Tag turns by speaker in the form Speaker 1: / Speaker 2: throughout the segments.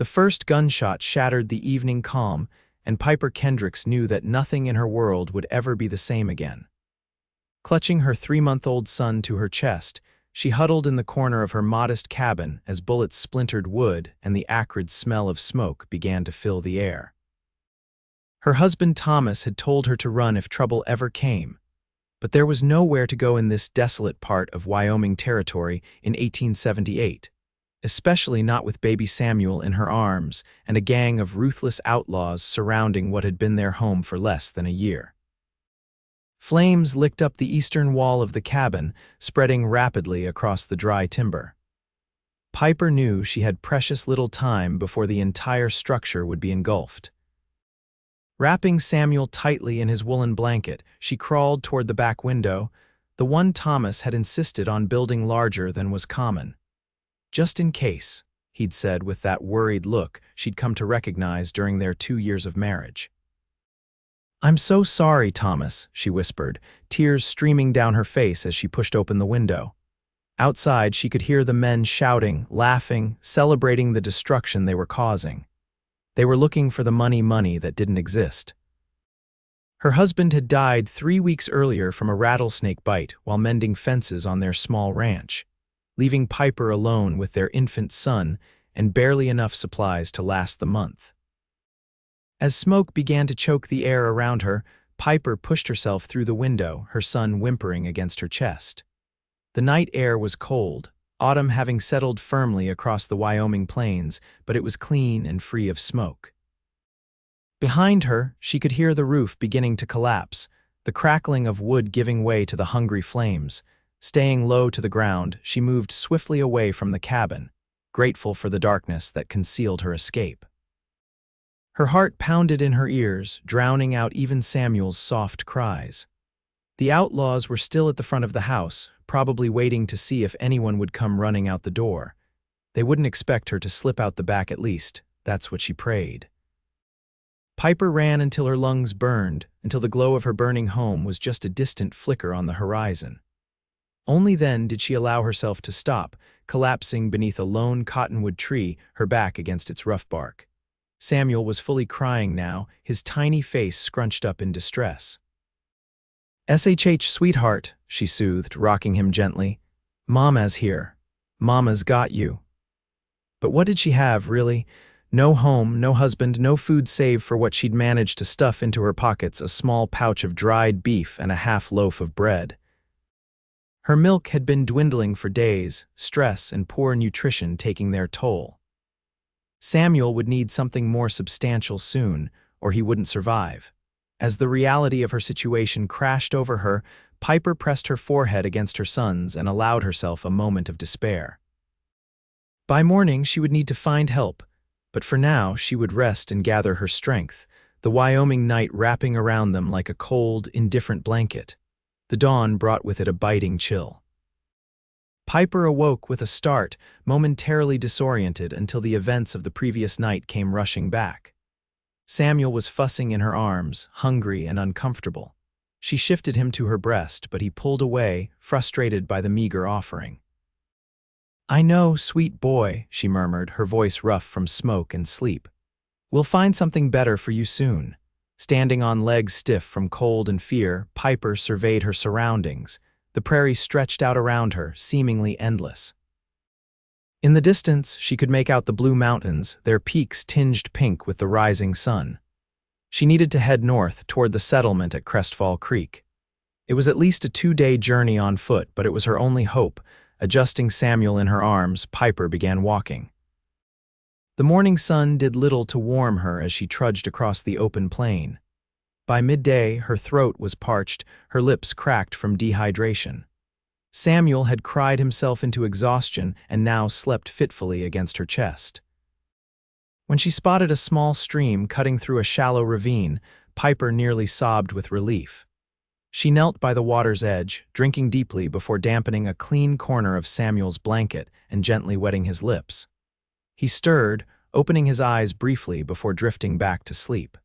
Speaker 1: The first gunshot shattered the evening calm, and Piper Kendricks knew that nothing in her world would ever be the same again. Clutching her 3-month-old son to her chest, she huddled in the corner of her modest cabin as bullets splintered wood and the acrid smell of smoke began to fill the air. Her husband Thomas had told her to run if trouble ever came, but there was nowhere to go in this desolate part of Wyoming Territory in 1878, especially not with baby Samuel in her arms and a gang of ruthless outlaws surrounding what had been their home for less than a year. Flames licked up the eastern wall of the cabin, spreading rapidly across the dry timber. Piper knew she had precious little time before the entire structure would be engulfed. Wrapping Samuel tightly in his woolen blanket, she crawled toward the back window, the one Thomas had insisted on building larger than was common. "Just in case," he'd said with that worried look she'd come to recognize during their 2 years of marriage. "I'm so sorry, Thomas," she whispered, tears streaming down her face as she pushed open the window. Outside, she could hear the men shouting, laughing, celebrating the destruction they were causing. They were looking for the money that didn't exist. Her husband had died 3 weeks earlier from a rattlesnake bite while mending fences on their small ranch, leaving Piper alone with their infant son and barely enough supplies to last the month. As smoke began to choke the air around her, Piper pushed herself through the window, her son whimpering against her chest. The night air was cold, autumn having settled firmly across the Wyoming plains, but it was clean and free of smoke. Behind her, she could hear the roof beginning to collapse, the crackling of wood giving way to the hungry flames. Staying low to the ground, she moved swiftly away from the cabin, grateful for the darkness that concealed her escape. Her heart pounded in her ears, drowning out even Samuel's soft cries. The outlaws were still at the front of the house, probably waiting to see if anyone would come running out the door. They wouldn't expect her to slip out the back at least, that's what she prayed. Piper ran until her lungs burned, until the glow of her burning home was just a distant flicker on the horizon. Only then did she allow herself to stop, collapsing beneath a lone cottonwood tree, her back against its rough bark. Samuel was fully crying now, his tiny face scrunched up in distress. "SHH, sweetheart," she soothed, rocking him gently. "Mama's here. Mama's got you." But what did she have, really? No home, no husband, no food save for what she'd managed to stuff into her pockets, a small pouch of dried beef and a half loaf of bread. Her milk had been dwindling for days, stress and poor nutrition taking their toll. Samuel would need something more substantial soon, or he wouldn't survive. As the reality of her situation crashed over her, Piper pressed her forehead against her son's and allowed herself a moment of despair. By morning, she would need to find help, but for now, she would rest and gather her strength, the Wyoming night wrapping around them like a cold, indifferent blanket. The dawn brought with it a biting chill. Piper awoke with a start, momentarily disoriented until the events of the previous night came rushing back. Samuel was fussing in her arms, hungry and uncomfortable. She shifted him to her breast, but he pulled away, frustrated by the meager offering. "I know, sweet boy," she murmured, her voice rough from smoke and sleep. "We'll find something better for you soon." Standing on legs stiff from cold and fear, Piper surveyed her surroundings. The prairie stretched out around her, seemingly endless. In the distance, she could make out the blue mountains, their peaks tinged pink with the rising sun. She needed to head north toward the settlement at Crestfall Creek. It was at least a 2-day journey on foot, but it was her only hope. Adjusting Samuel in her arms, Piper began walking. The morning sun did little to warm her as she trudged across the open plain. By midday, her throat was parched, her lips cracked from dehydration. Samuel had cried himself into exhaustion and now slept fitfully against her chest. When she spotted a small stream cutting through a shallow ravine, Piper nearly sobbed with relief. She knelt by the water's edge, drinking deeply before dampening a clean corner of Samuel's blanket and gently wetting his lips. He stirred, opening his eyes briefly before drifting back to sleep.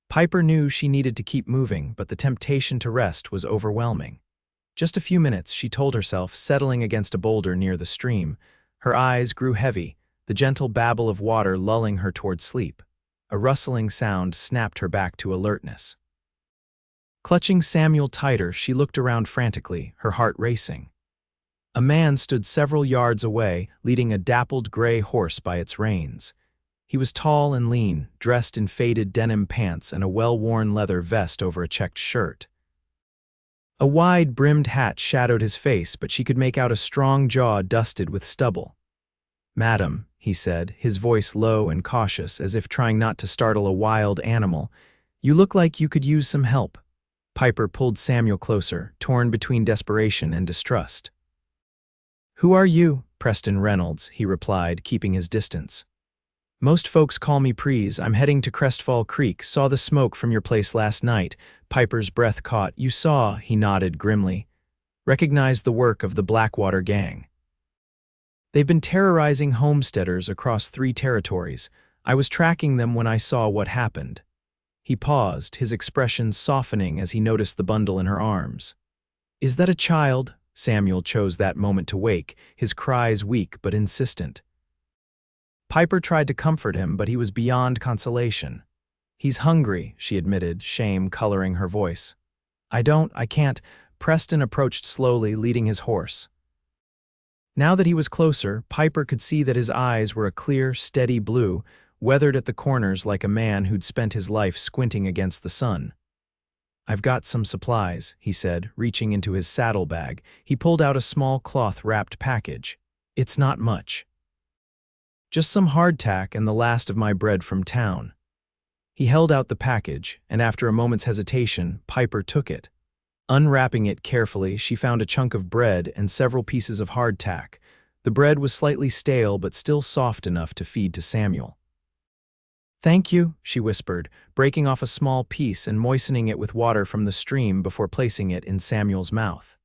Speaker 1: Piper knew she needed to keep moving, but the temptation to rest was overwhelming. Just a few minutes, she told herself, settling against a boulder near the stream. Her eyes grew heavy, the gentle babble of water lulling her toward sleep. A rustling sound snapped her back to alertness. Clutching Samuel tighter, she looked around frantically, her heart racing. A man stood several yards away, leading a dappled gray horse by its reins. He was tall and lean, dressed in faded denim pants and a well-worn leather vest over a checked shirt. A wide-brimmed hat shadowed his face, but she could make out a strong jaw dusted with stubble. "Madam," he said, his voice low and cautious, as if trying not to startle a wild animal, "you look like you could use some help." Piper pulled Samuel closer, torn between desperation and distrust. "Who are you?" "Preston Reynolds," he replied, keeping his distance. "Most folks call me Prees. I'm heading to Crestfall Creek. Saw the smoke from your place last night." Piper's breath caught. "You saw," he nodded grimly. "Recognized the work of the Blackwater gang. They've been terrorizing homesteaders across 3 territories. I was tracking them when I saw what happened." He paused, his expression softening as he noticed the bundle in her arms. "Is that a child?" Samuel chose that moment to wake, his cries weak but insistent. Piper tried to comfort him, but he was beyond consolation. "He's hungry," she admitted, shame coloring her voice. I can't." Preston approached slowly, leading his horse. Now that he was closer, Piper could see that his eyes were a clear, steady blue, weathered at the corners like a man who'd spent his life squinting against the sun. "I've got some supplies," he said, reaching into his saddlebag. He pulled out a small cloth-wrapped package. "It's not much. Just some hardtack and the last of my bread from town." He held out the package, and after a moment's hesitation, Piper took it. Unwrapping it carefully, she found a chunk of bread and several pieces of hardtack. The bread was slightly stale but still soft enough to feed to Samuel. "Thank you," she whispered, breaking off a small piece and moistening it with water from the stream before placing it in Samuel's mouth.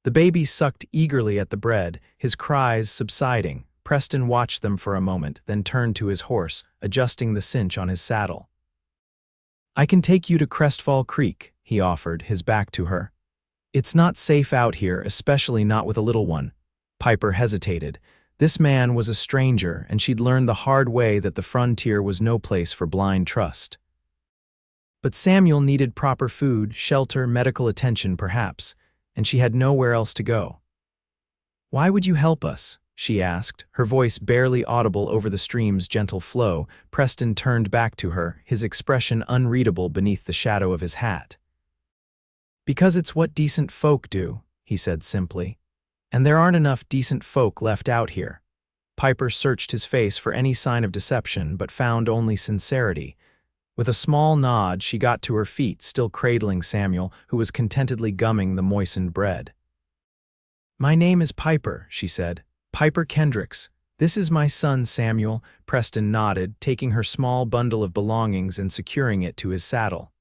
Speaker 1: The baby sucked eagerly at the bread, his cries subsiding. Preston watched them for a moment, then turned to his horse, adjusting the cinch on his saddle. "I can take you to Crestfall Creek," he offered, his back to her. "It's not safe out here, especially not with a little one." Piper hesitated. This man was a stranger, and she'd learned the hard way that the frontier was no place for blind trust. But Samuel needed proper food, shelter, medical attention perhaps, and she had nowhere else to go. "Why would you help us?" she asked, her voice barely audible over the stream's gentle flow. Preston turned back to her, his expression unreadable beneath the shadow of his hat. "Because it's what decent folk do," he said simply. "And there aren't enough decent folk left out here." Piper searched his face for any sign of deception, but found only sincerity. With a small nod, she got to her feet, still cradling Samuel, who was contentedly gumming the moistened bread. "My name is Piper," she said. "Piper Kendricks. This is my son, Samuel." Preston nodded, taking her small bundle of belongings and securing it to his saddle.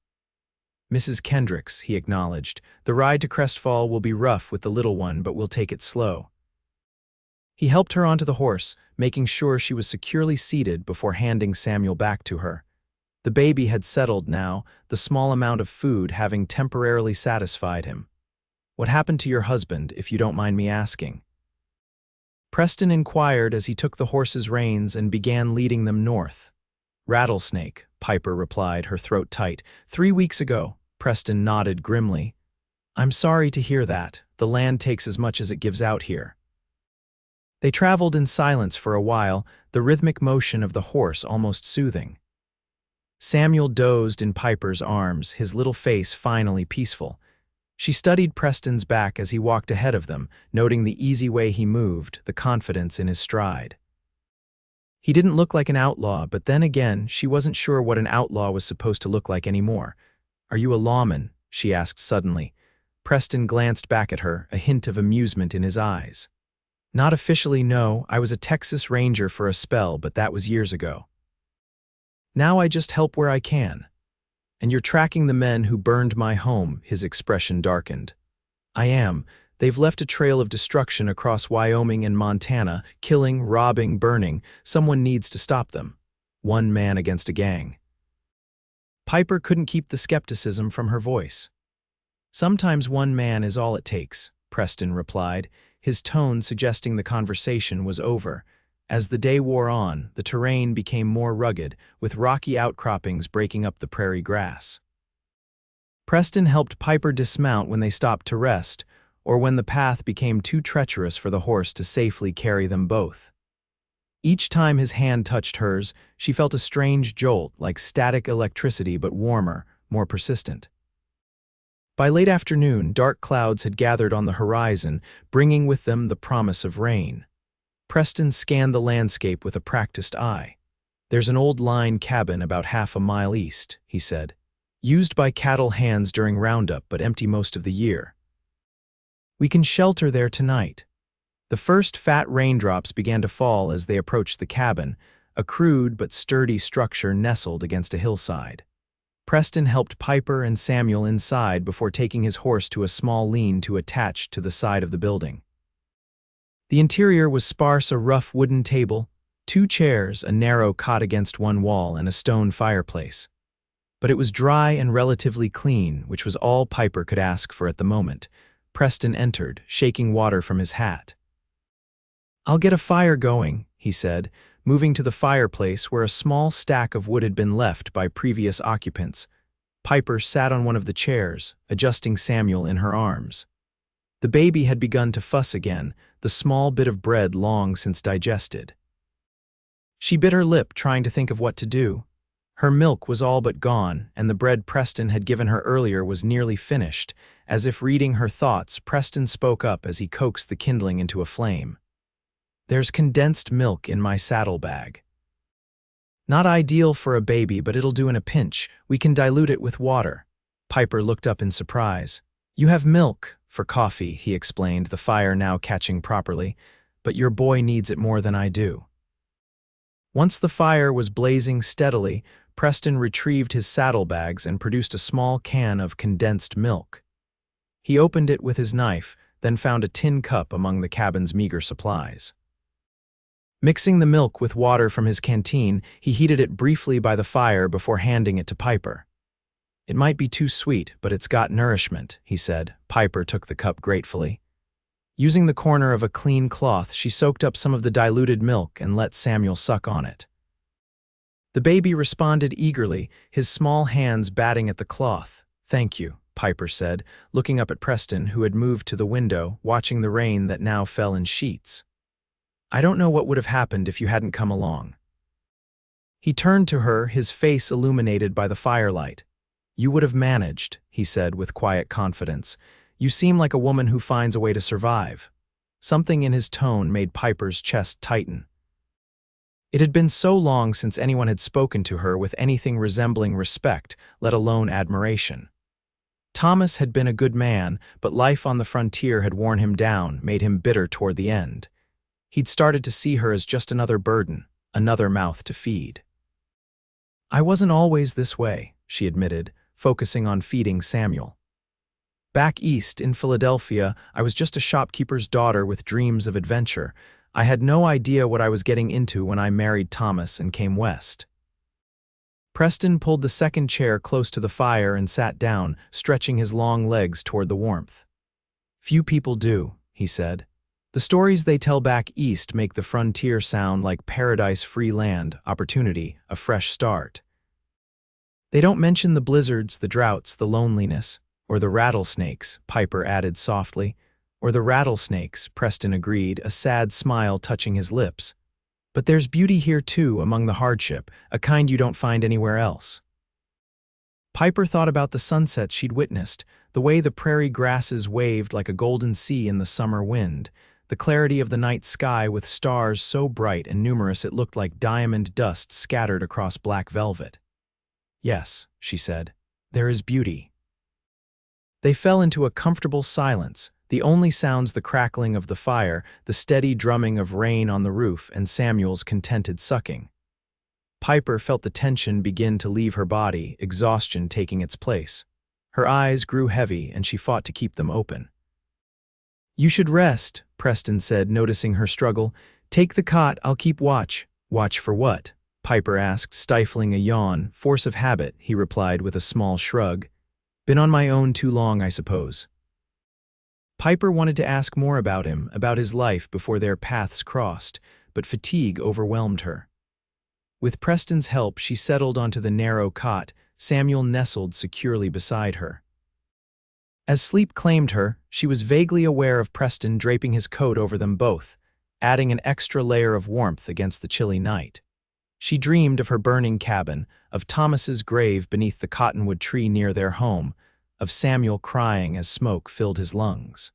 Speaker 1: "Mrs. Kendricks," he acknowledged. "The ride to Crestfall will be rough with the little one, but we'll take it slow." He helped her onto the horse, making sure she was securely seated before handing Samuel back to her. The baby had settled now, the small amount of food having temporarily satisfied him. "What happened to your husband, if you don't mind me asking?" Preston inquired as he took the horse's reins and began leading them north. "Rattlesnake," Piper replied, her throat tight. 3 weeks ago." Preston nodded grimly. "I'm sorry to hear that. The land takes as much as it gives out here." They traveled in silence for a while, the rhythmic motion of the horse almost soothing. Samuel dozed in Piper's arms, his little face finally peaceful. She studied Preston's back as he walked ahead of them, noting the easy way he moved, the confidence in his stride. He didn't look like an outlaw, but then again, she wasn't sure what an outlaw was supposed to look like anymore. "Are you a lawman?" she asked suddenly. Preston glanced back at her, a hint of amusement in his eyes. "Not officially, no. I was a Texas Ranger for a spell, but that was years ago. Now I just help where I can." "And you're tracking the men who burned my home," his expression darkened. "I am. They've left a trail of destruction across Wyoming and Montana, killing, robbing, burning. Someone needs to stop them. One man against a gang." Piper couldn't keep the skepticism from her voice. "Sometimes one man is all it takes," Preston replied, his tone suggesting the conversation was over. As the day wore on, the terrain became more rugged, with rocky outcroppings breaking up the prairie grass. Preston helped Piper dismount when they stopped to rest, or when the path became too treacherous for the horse to safely carry them both. Each time his hand touched hers, she felt a strange jolt, like static electricity but warmer, more persistent. By late afternoon, dark clouds had gathered on the horizon, bringing with them the promise of rain. Preston scanned the landscape with a practiced eye. "There's an old line cabin about half a mile east," he said. "Used by cattle hands during roundup but empty most of the year. We can shelter there tonight." The first fat raindrops began to fall as they approached the cabin, a crude but sturdy structure nestled against a hillside. Preston helped Piper and Samuel inside before taking his horse to a small lean-to attached to the side of the building. The interior was sparse: a rough wooden table, 2 chairs, a narrow cot against one wall, and a stone fireplace. But it was dry and relatively clean, which was all Piper could ask for at the moment. Preston entered, shaking water from his hat. "I'll get a fire going," he said, moving to the fireplace where a small stack of wood had been left by previous occupants. Piper sat on one of the chairs, adjusting Samuel in her arms. The baby had begun to fuss again, the small bit of bread long since digested. She bit her lip, trying to think of what to do. Her milk was all but gone, and the bread Preston had given her earlier was nearly finished. As if reading her thoughts, Preston spoke up as he coaxed the kindling into a flame. "There's condensed milk in my saddlebag. Not ideal for a baby, but it'll do in a pinch. We can dilute it with water." Piper looked up in surprise. "You have milk for coffee," he explained, the fire now catching properly, "but your boy needs it more than I do." Once the fire was blazing steadily, Preston retrieved his saddlebags and produced a small can of condensed milk. He opened it with his knife, then found a tin cup among the cabin's meager supplies. Mixing the milk with water from his canteen, he heated it briefly by the fire before handing it to Piper. "It might be too sweet, but it's got nourishment," he said. Piper took the cup gratefully. Using the corner of a clean cloth, she soaked up some of the diluted milk and let Samuel suck on it. The baby responded eagerly, his small hands batting at the cloth. "Thank you," Piper said, looking up at Preston, who had moved to the window, watching the rain that now fell in sheets. "I don't know what would have happened if you hadn't come along." He turned to her, his face illuminated by the firelight. "You would have managed," he said with quiet confidence. "You seem like a woman who finds a way to survive." Something in his tone made Piper's chest tighten. It had been so long since anyone had spoken to her with anything resembling respect, let alone admiration. Thomas had been a good man, but life on the frontier had worn him down, made him bitter toward the end. He'd started to see her as just another burden, another mouth to feed. "I wasn't always this way," she admitted, focusing on feeding Samuel. "Back east, in Philadelphia, I was just a shopkeeper's daughter with dreams of adventure. I had no idea what I was getting into when I married Thomas and came west." Preston pulled the second chair close to the fire and sat down, stretching his long legs toward the warmth. "Few people do," he said. "The stories they tell back east make the frontier sound like paradise, free land, opportunity, a fresh start. They don't mention the blizzards, the droughts, the loneliness, or the rattlesnakes," Piper added softly. "Or the rattlesnakes," Preston agreed, a sad smile touching his lips. "But there's beauty here too, among the hardship, a kind you don't find anywhere else." Piper thought about the sunsets she'd witnessed, the way the prairie grasses waved like a golden sea in the summer wind, the clarity of the night sky with stars so bright and numerous it looked like diamond dust scattered across black velvet. "Yes," she said, "there is beauty." They fell into a comfortable silence, the only sounds the crackling of the fire, the steady drumming of rain on the roof, and Samuel's contented sucking. Piper felt the tension begin to leave her body, exhaustion taking its place. Her eyes grew heavy, and she fought to keep them open. "You should rest," Preston said, noticing her struggle. "Take the cot, I'll keep watch." "Watch for what?" Piper asked, stifling a yawn. "Force of habit," he replied with a small shrug. "Been on my own too long, I suppose." Piper wanted to ask more about him, about his life before their paths crossed, but fatigue overwhelmed her. With Preston's help, she settled onto the narrow cot, Samuel nestled securely beside her. As sleep claimed her, she was vaguely aware of Preston draping his coat over them both, adding an extra layer of warmth against the chilly night. She dreamed of her burning cabin, of Thomas's grave beneath the cottonwood tree near their home, of Samuel crying as smoke filled his lungs.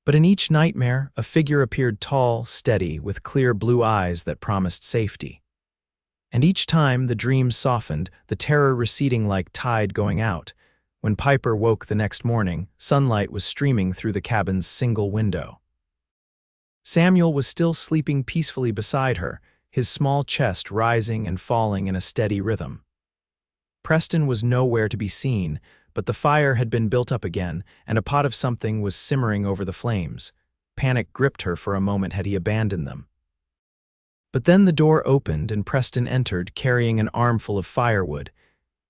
Speaker 1: But in each nightmare, a figure appeared tall, steady, with clear blue eyes that promised safety. And each time the dreams softened, the terror receding like tide going out. When Piper woke the next morning, sunlight was streaming through the cabin's single window. Samuel was still sleeping peacefully beside her, his small chest rising and falling in a steady rhythm. Preston was nowhere to be seen, but the fire had been built up again, and a pot of something was simmering over the flames. Panic gripped her for a moment had he abandoned them. But then the door opened and Preston entered, carrying an armful of firewood.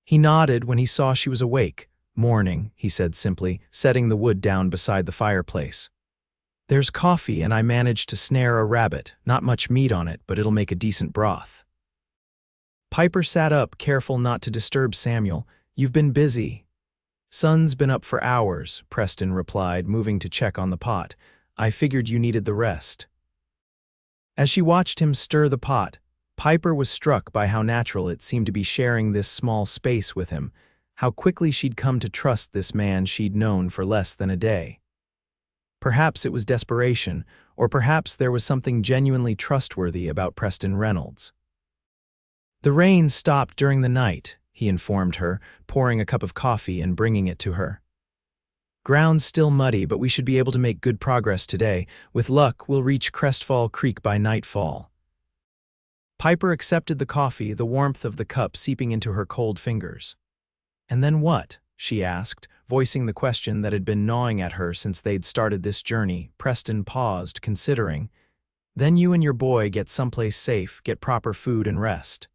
Speaker 1: He nodded when he saw she was awake. "Morning," he said simply, setting the wood down beside the fireplace. "There's coffee, and I managed to snare a rabbit. Not much meat on it, but it'll make a decent broth." Piper sat up, careful not to disturb Samuel. "You've been busy." "Sun's been up for hours," Preston replied, moving to check on the pot. "I figured you needed the rest." As she watched him stir the pot, Piper was struck by how natural it seemed to be sharing this small space with him, how quickly she'd come to trust this man she'd known for less than a day. Perhaps it was desperation, or perhaps there was something genuinely trustworthy about Preston Reynolds. "The rain stopped during the night," he informed her, pouring a cup of coffee and bringing it to her. "Ground's still muddy, but we should be able to make good progress today. With luck, we'll reach Crestfall Creek by nightfall." Piper accepted the coffee, the warmth of the cup seeping into her cold fingers. "And then what?" she asked, voicing the question that had been gnawing at her since they'd started this journey. Preston paused, considering. "Then you and your boy get someplace safe, get proper food and rest."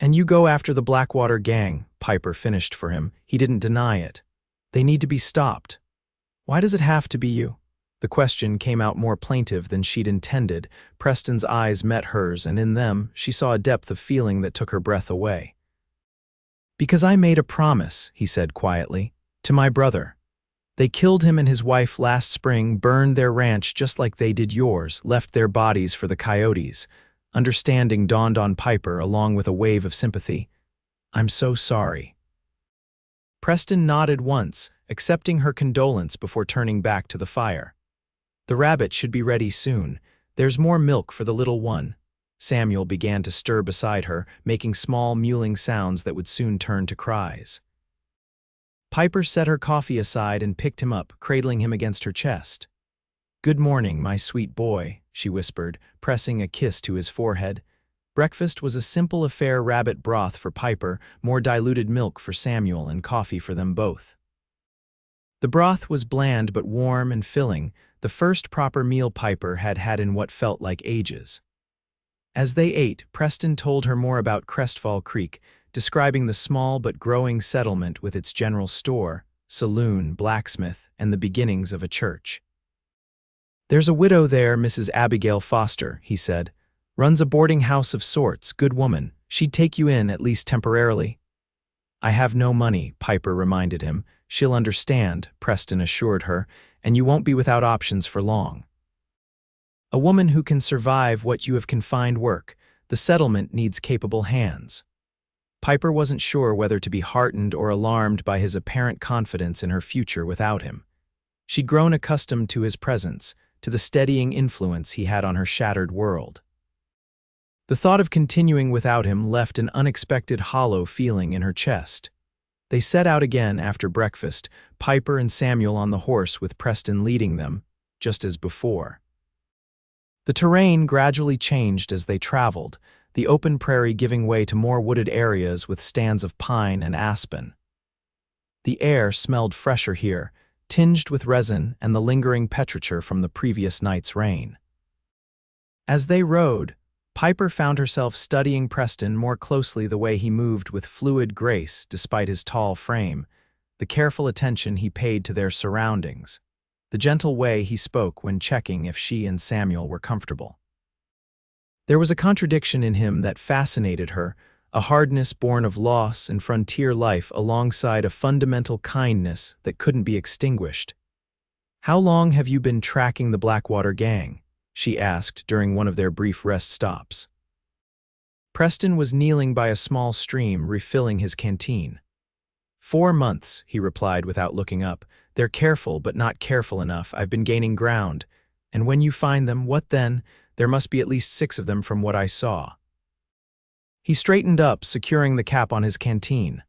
Speaker 1: "And you go after the Blackwater gang," Piper finished for him. He didn't deny it. "They need to be stopped." "Why does it have to be you?" The question came out more plaintive than she'd intended. Preston's eyes met hers, and in them, she saw a depth of feeling that took her breath away. "Because I made a promise," he said quietly, "to my brother. They killed him and his wife last spring, burned their ranch just like they did yours, left their bodies for the coyotes." Understanding dawned on Piper, along with a wave of sympathy. "I'm so sorry." Preston nodded once, accepting her condolence before turning back to the fire. "The rabbit should be ready soon. There's more milk for the little one." Samuel began to stir beside her, making small mewling sounds that would soon turn to cries. Piper set her coffee aside and picked him up, cradling him against her chest. "Good morning, my sweet boy," she whispered, pressing a kiss to his forehead. Breakfast was a simple affair: rabbit broth for Piper, more diluted milk for Samuel, and coffee for them both. The broth was bland but warm and filling, the first proper meal Piper had had in what felt like ages. As they ate, Preston told her more about Crestfall Creek, describing the small but growing settlement with its general store, saloon, blacksmith, and the beginnings of a church. "There's a widow there, Mrs. Abigail Foster," he said. "Runs a boarding house of sorts, good woman. She'd take you in, at least temporarily." "I have no money," Piper reminded him. "She'll understand," Preston assured her, "and you won't be without options for long. A woman who can survive what you have confined work. The settlement needs capable hands." Piper wasn't sure whether to be heartened or alarmed by his apparent confidence in her future without him. She'd grown accustomed to his presence, to the steadying influence he had on her shattered world. The thought of continuing without him left an unexpected hollow feeling in her chest. They set out again after breakfast, Piper and Samuel on the horse with Preston leading them, just as before. The terrain gradually changed as they traveled, the open prairie giving way to more wooded areas with stands of pine and aspen. The air smelled fresher here, tinged with resin and the lingering petrichor from the previous night's rain. As they rode, Piper found herself studying Preston more closely, the way he moved with fluid grace despite his tall frame, the careful attention he paid to their surroundings, the gentle way he spoke when checking if she and Samuel were comfortable. There was a contradiction in him that fascinated her, a hardness born of loss and frontier life alongside a fundamental kindness that couldn't be extinguished. "How long have you been tracking the Blackwater gang?" she asked during one of their brief rest stops. Preston was kneeling by a small stream, refilling his canteen. "4 months," he replied without looking up. "They're careful, but not careful enough. I've been gaining ground. And when you find them, what then? There must be at least 6 of them from what I saw." He straightened up, securing the cap on his canteen.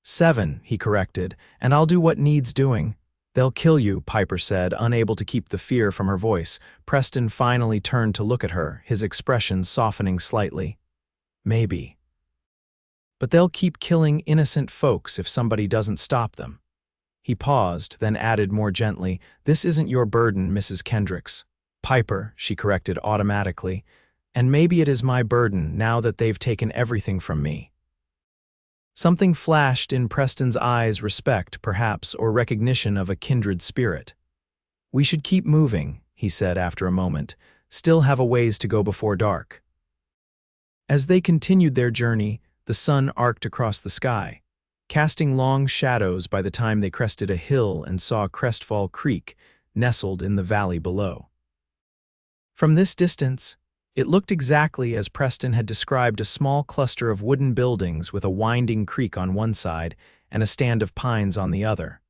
Speaker 1: "7," he corrected, "and I'll do what needs doing." "They'll kill you," Piper said, unable to keep the fear from her voice. Preston finally turned to look at her, his expression softening slightly. "Maybe. But they'll keep killing innocent folks if somebody doesn't stop them." He paused, then added more gently, "This isn't your burden, Mrs. Kendricks." "Piper," she corrected automatically, "and maybe it is my burden now that they've taken everything from me." Something flashed in Preston's eyes, respect, perhaps, or recognition of a kindred spirit. "We should keep moving," he said after a moment, "still have a ways to go before dark." As they continued their journey, the sun arced across the sky, casting long shadows by the time they crested a hill and saw Crestfall Creek, nestled in the valley below. From this distance, it looked exactly as Preston had described, a small cluster of wooden buildings with a winding creek on one side and a stand of pines on the other.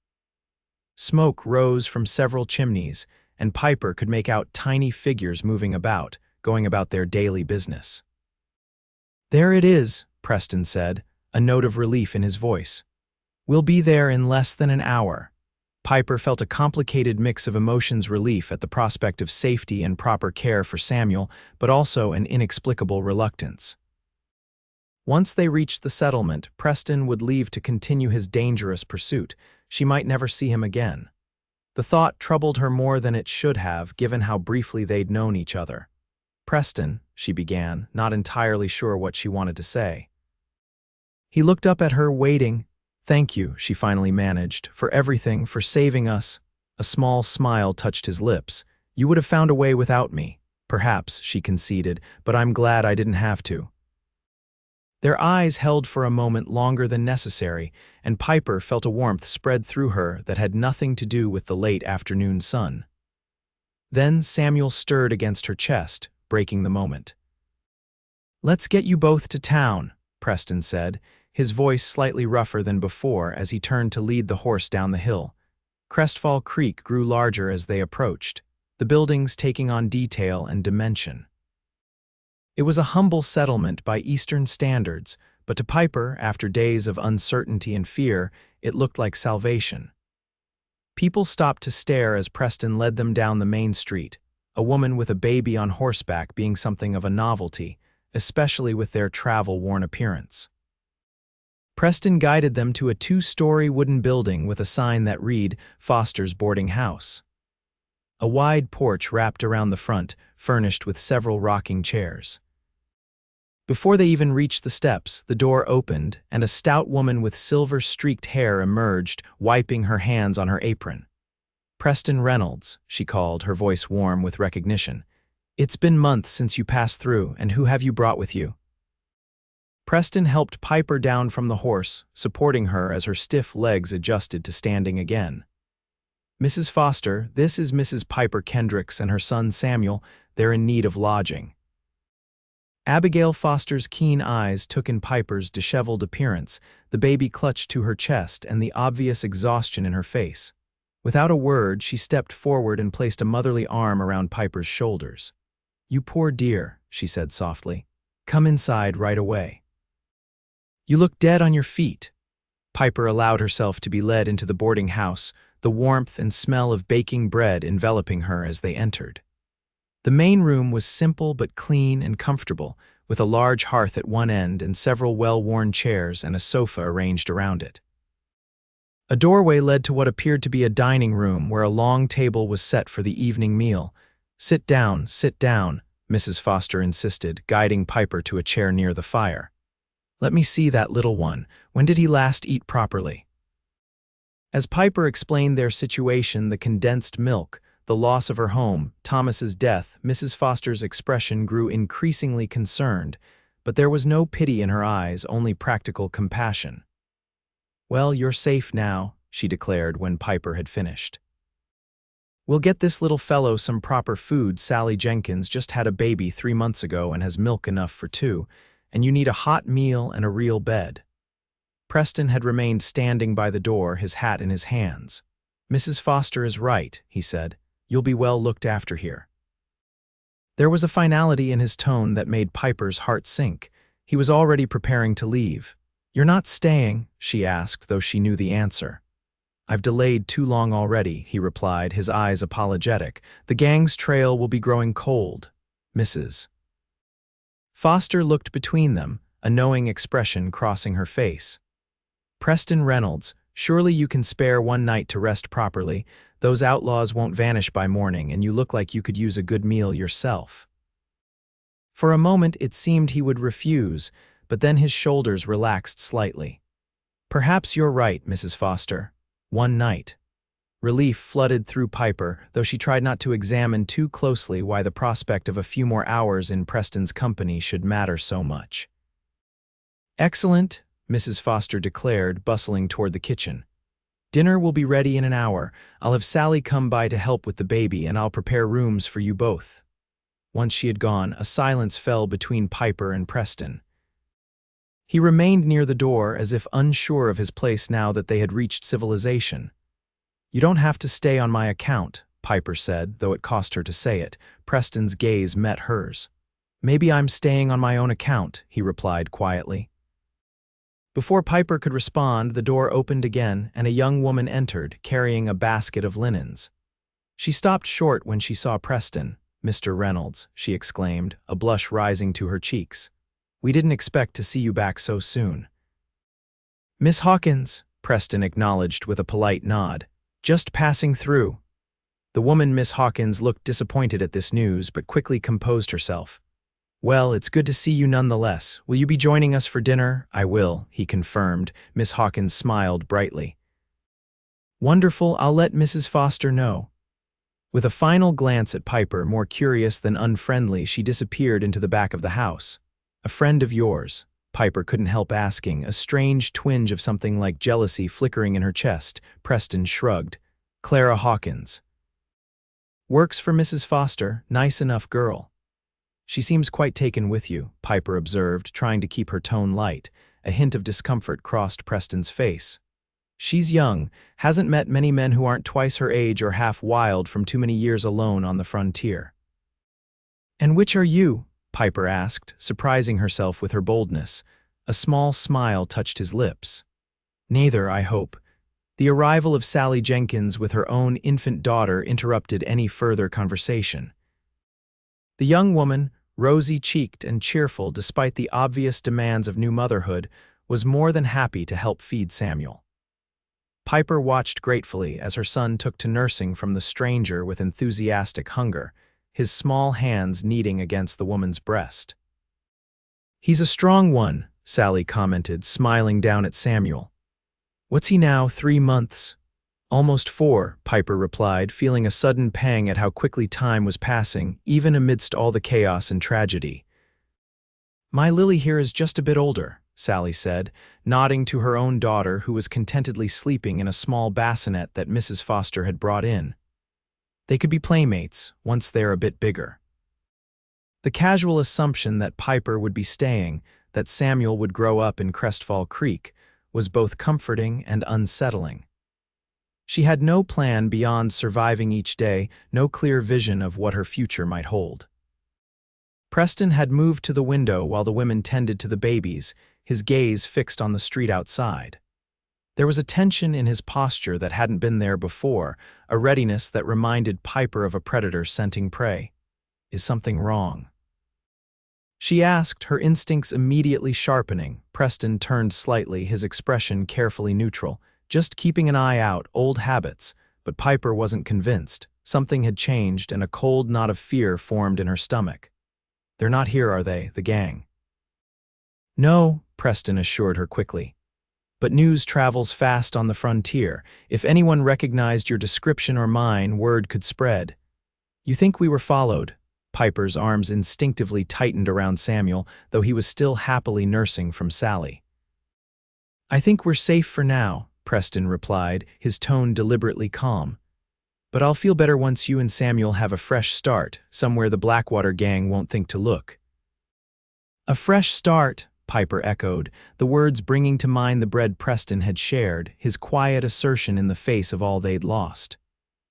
Speaker 1: Smoke rose from several chimneys, and Piper could make out tiny figures moving about, going about their daily business. "There it is," Preston said, a note of relief in his voice. "We'll be there in less than an hour." Piper felt a complicated mix of emotions: relief at the prospect of safety and proper care for Samuel, but also an inexplicable reluctance. Once they reached the settlement, Preston would leave to continue his dangerous pursuit. She might never see him again. The thought troubled her more than it should have, given how briefly they'd known each other. "Preston," she began, not entirely sure what she wanted to say. He looked up at her, waiting. "Thank you," she finally managed, "for everything, for saving us." A small smile touched his lips. "You would have found a way without me." "Perhaps," she conceded, "but I'm glad I didn't have to." Their eyes held for a moment longer than necessary, and Piper felt a warmth spread through her that had nothing to do with the late afternoon sun. Then Samuel stirred against her chest, breaking the moment. "Let's get you both to town," Preston said, his voice slightly rougher than before as he turned to lead the horse down the hill. Crestfall Creek grew larger as they approached, the buildings taking on detail and dimension. It was a humble settlement by Eastern standards, but to Piper, after days of uncertainty and fear, it looked like salvation. People stopped to stare as Preston led them down the main street, a woman with a baby on horseback being something of a novelty, especially with their travel-worn appearance. Preston guided them to a 2-story wooden building with a sign that read, "Foster's Boarding House." A wide porch wrapped around the front, furnished with several rocking chairs. Before they even reached the steps, the door opened, and a stout woman with silver-streaked hair emerged, wiping her hands on her apron. "Preston Reynolds," she called, her voice warm with recognition. "It's been months since you passed through, and who have you brought with you?" Preston helped Piper down from the horse, supporting her as her stiff legs adjusted to standing again. "Mrs. Foster, this is Mrs. Piper Kendricks and her son Samuel. They're in need of lodging." Abigail Foster's keen eyes took in Piper's disheveled appearance, the baby clutched to her chest, and the obvious exhaustion in her face. Without a word, she stepped forward and placed a motherly arm around Piper's shoulders. "You poor dear," she said softly. "Come inside right away. You look dead on your feet." Piper allowed herself to be led into the boarding house, the warmth and smell of baking bread enveloping her as they entered. The main room was simple but clean and comfortable, with a large hearth at one end and several well-worn chairs and a sofa arranged around it. A doorway led to what appeared to be a dining room where a long table was set for the evening meal. Sit down," Mrs. Foster insisted, guiding Piper to a chair near the fire. "Let me see that little one. When did he last eat properly?" As Piper explained their situation, the condensed milk, the loss of her home, Thomas's death. Mrs. Foster's expression grew increasingly concerned, but there was no pity in her eyes, only practical compassion. "Well, you're safe now," she declared when Piper had finished. "We'll get this little fellow some proper food. Sally Jenkins just had a baby 3 months ago and has milk enough for 2, and you need a hot meal and a real bed." Preston had remained standing by the door, his hat in his hands. "Mrs. Foster is right," he said. "You'll be well looked after here." There was a finality in his tone that made Piper's heart sink. He was already preparing to leave. "You're not staying?" she asked, though she knew the answer. "I've delayed too long already," he replied, his eyes apologetic. "The gang's trail will be growing cold, Mrs." Foster looked between them, a knowing expression crossing her face. "Preston Reynolds, surely you can spare one night to rest properly. Those outlaws won't vanish by morning, and you look like you could use a good meal yourself." For a moment it seemed he would refuse, but then his shoulders relaxed slightly. "Perhaps you're right, Mrs. Foster. One night." Relief flooded through Piper, though she tried not to examine too closely why the prospect of a few more hours in Preston's company should matter so much. "Excellent," Mrs. Foster declared, bustling toward the kitchen. "Dinner will be ready in an hour. I'll have Sally come by to help with the baby, and I'll prepare rooms for you both." Once she had gone, a silence fell between Piper and Preston. He remained near the door, as if unsure of his place now that they had reached civilization. "You don't have to stay on my account," Piper said, though it cost her to say it. Preston's gaze met hers. "Maybe I'm staying on my own account," he replied quietly. Before Piper could respond, the door opened again, and a young woman entered, carrying a basket of linens. She stopped short when she saw Preston. "Mr. Reynolds," she exclaimed, a blush rising to her cheeks. "We didn't expect to see you back so soon." "Miss Hawkins," Preston acknowledged with a polite nod. "Just passing through." The woman, Miss Hawkins, looked disappointed at this news, but quickly composed herself. "Well, it's good to see you nonetheless. Will you be joining us for dinner?" "I will," he confirmed. Miss Hawkins smiled brightly. "Wonderful, I'll let Mrs. Foster know." With a final glance at Piper, more curious than unfriendly, she disappeared into the back of the house. "A friend of yours?" Piper couldn't help asking, a strange twinge of something like jealousy flickering in her chest. Preston shrugged. "Clara Hawkins." "Works for Mrs. Foster, nice enough girl." "She seems quite taken with you," Piper observed, trying to keep her tone light. A hint of discomfort crossed Preston's face. "She's young, hasn't met many men who aren't twice her age or half wild from too many years alone on the frontier." "And which are you?" Piper asked, surprising herself with her boldness. A small smile touched his lips. "Neither, I hope." The arrival of Sally Jenkins with her own infant daughter interrupted any further conversation. The young woman, rosy-cheeked and cheerful despite the obvious demands of new motherhood, was more than happy to help feed Samuel. Piper watched gratefully as her son took to nursing from the stranger with enthusiastic hunger, his small hands kneading against the woman's breast. "He's a strong one," Sally commented, smiling down at Samuel. "What's he now, 3 months?" "Almost 4, Piper replied, feeling a sudden pang at how quickly time was passing, even amidst all the chaos and tragedy. "My Lily here is just a bit older," Sally said, nodding to her own daughter who was contentedly sleeping in a small bassinet that Mrs. Foster had brought in. "They could be playmates, once they're a bit bigger." The casual assumption that Piper would be staying, that Samuel would grow up in Crestfall Creek, was both comforting and unsettling. She had no plan beyond surviving each day, no clear vision of what her future might hold. Preston had moved to the window while the women tended to the babies, his gaze fixed on the street outside. There was a tension in his posture that hadn't been there before, a readiness that reminded Piper of a predator scenting prey. "Is something wrong?" she asked, her instincts immediately sharpening. Preston turned slightly, his expression carefully neutral. "Just keeping an eye out, old habits." But Piper wasn't convinced. Something had changed, and a cold knot of fear formed in her stomach. "They're not here, are they, the gang?" "No," Preston assured her quickly. "But news travels fast on the frontier. If anyone recognized your description or mine, word could spread." You think we were followed? Piper's arms instinctively tightened around Samuel, though he was still happily nursing from Sally. I think we're safe for now, Preston replied, his tone deliberately calm. But I'll feel better once you and Samuel have a fresh start, somewhere the Blackwater gang won't think to look. A fresh start, Piper echoed, the words bringing to mind the bread Preston had shared, his quiet assertion in the face of all they'd lost.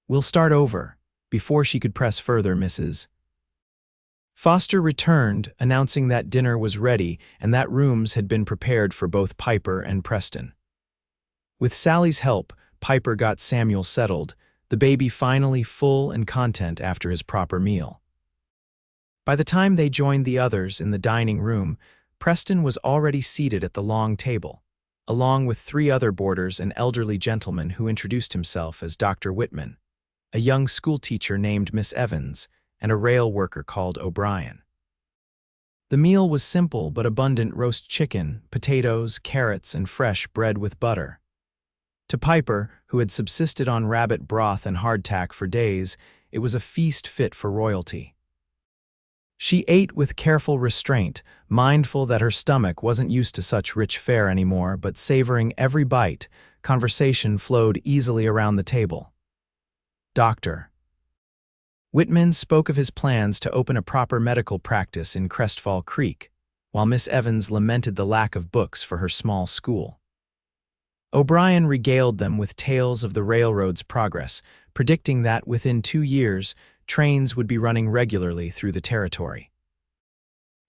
Speaker 1: We'll start over. Before she could press further, Mrs. Foster returned, announcing that dinner was ready and that rooms had been prepared for both Piper and Preston. With Sally's help, Piper got Samuel settled, the baby finally full and content after his proper meal. By the time they joined the others in the dining room, Preston was already seated at the long table, along with 3 other boarders, an elderly gentleman who introduced himself as Dr. Whitman, a young schoolteacher named Miss Evans, and a rail worker called O'Brien. The meal was simple but abundant: roast chicken, potatoes, carrots, and fresh bread with butter. To Piper, who had subsisted on rabbit broth and hardtack for days, it was a feast fit for royalty. She ate with careful restraint, mindful that her stomach wasn't used to such rich fare anymore, but savoring every bite. Conversation flowed easily around the table. Dr. Whitman spoke of his plans to open a proper medical practice in Crestfall Creek, while Miss Evans lamented the lack of books for her small school. O'Brien regaled them with tales of the railroad's progress, predicting that within 2 years, trains would be running regularly through the territory.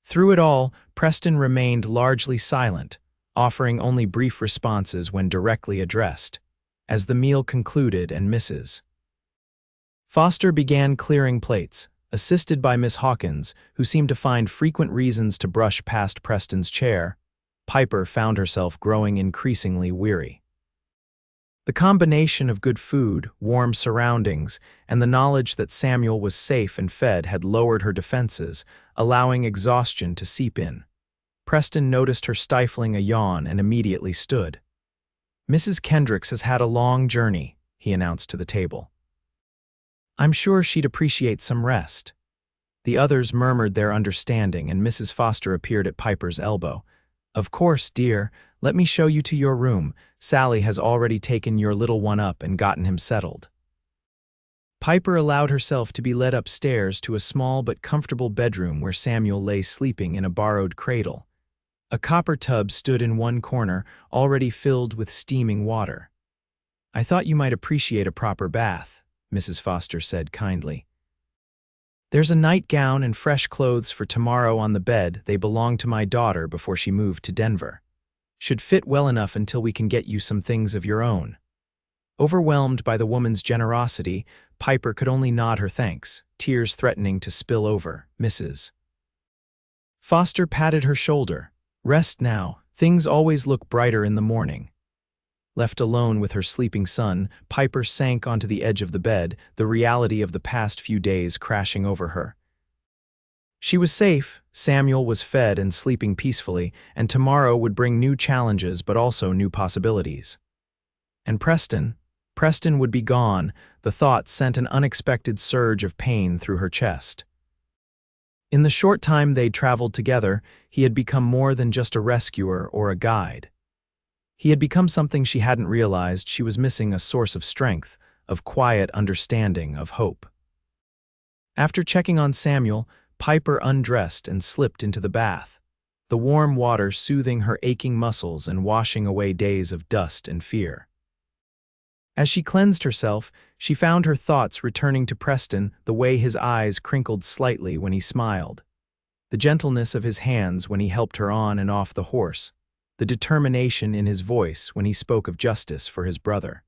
Speaker 1: Through it all, Preston remained largely silent, offering only brief responses when directly addressed. As the meal concluded and Mrs. Foster began clearing plates, assisted by Miss Hawkins, who seemed to find frequent reasons to brush past Preston's chair, Piper found herself growing increasingly weary. The combination of good food, warm surroundings, and the knowledge that Samuel was safe and fed had lowered her defenses, allowing exhaustion to seep in. Preston noticed her stifling a yawn and immediately stood. Mrs. Kendricks has had a long journey, he announced to the table. I'm sure she'd appreciate some rest. The others murmured their understanding, and Mrs. Foster appeared at Piper's elbow. Of course, dear, let me show you to your room. Sally has already taken your little one up and gotten him settled. Piper allowed herself to be led upstairs to a small but comfortable bedroom where Samuel lay sleeping in a borrowed cradle. A copper tub stood in one corner, already filled with steaming water. I thought you might appreciate a proper bath, Mrs. Foster said kindly. There's a nightgown and fresh clothes for tomorrow on the bed. They belonged to my daughter before she moved to Denver. Should fit well enough until we can get you some things of your own. Overwhelmed by the woman's generosity, Piper could only nod her thanks, tears threatening to spill over. Mrs. Foster patted her shoulder. Rest now. Things always look brighter in the morning. Left alone with her sleeping son, Piper sank onto the edge of the bed, the reality of the past few days crashing over her. She was safe, Samuel was fed and sleeping peacefully, and tomorrow would bring new challenges but also new possibilities. And Preston would be gone. The thought sent an unexpected surge of pain through her chest. In the short time they'd traveled together, he had become more than just a rescuer or a guide. He had become something she hadn't realized. She was missing a source of strength, of quiet understanding, of hope. After checking on Samuel, Piper undressed and slipped into the bath, the warm water soothing her aching muscles and washing away days of dust and fear. As she cleansed herself, she found her thoughts returning to Preston, the way his eyes crinkled slightly when he smiled, the gentleness of his hands when he helped her on and off the horse, the determination in his voice when he spoke of justice for his brother.